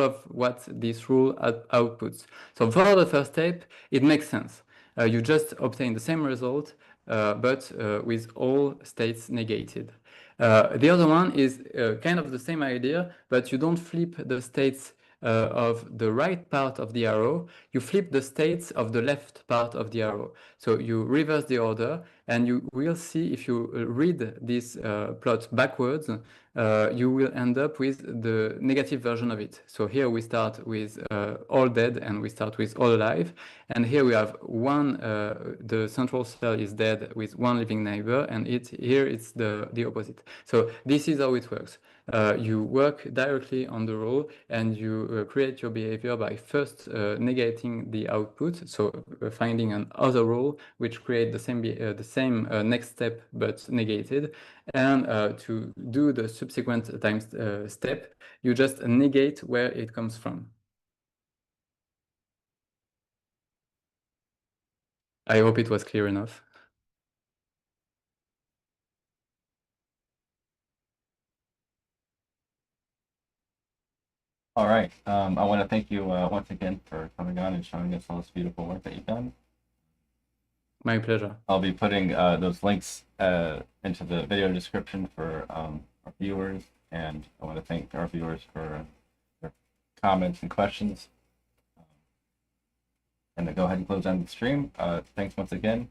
B: of what this rule outputs. So for the first step, it makes sense. You just obtain the same result, but with all states negated. The other one is kind of the same idea, but you don't flip the states of the right part of the arrow, you flip the states of the left part of the arrow. So you reverse the order, and you will see if you read this plot backwards, you will end up with the negative version of it. So here we start with all dead, and we start with all alive. And here we have one, the central cell is dead with one living neighbor, and here it's the opposite. So this is how it works. You work directly on the rule, and you create your behavior by first negating the output, so finding another rule which create the same next step but negated, and to do the subsequent time step, you just negate where it comes from. I hope it was clear enough.
A: All right. I want to thank you once again for coming on and showing us all this beautiful work that you've done.
B: My pleasure.
A: I'll be putting those links into the video description for our viewers, and I want to thank our viewers for their comments and questions. And to go ahead and close down the stream. Thanks once again.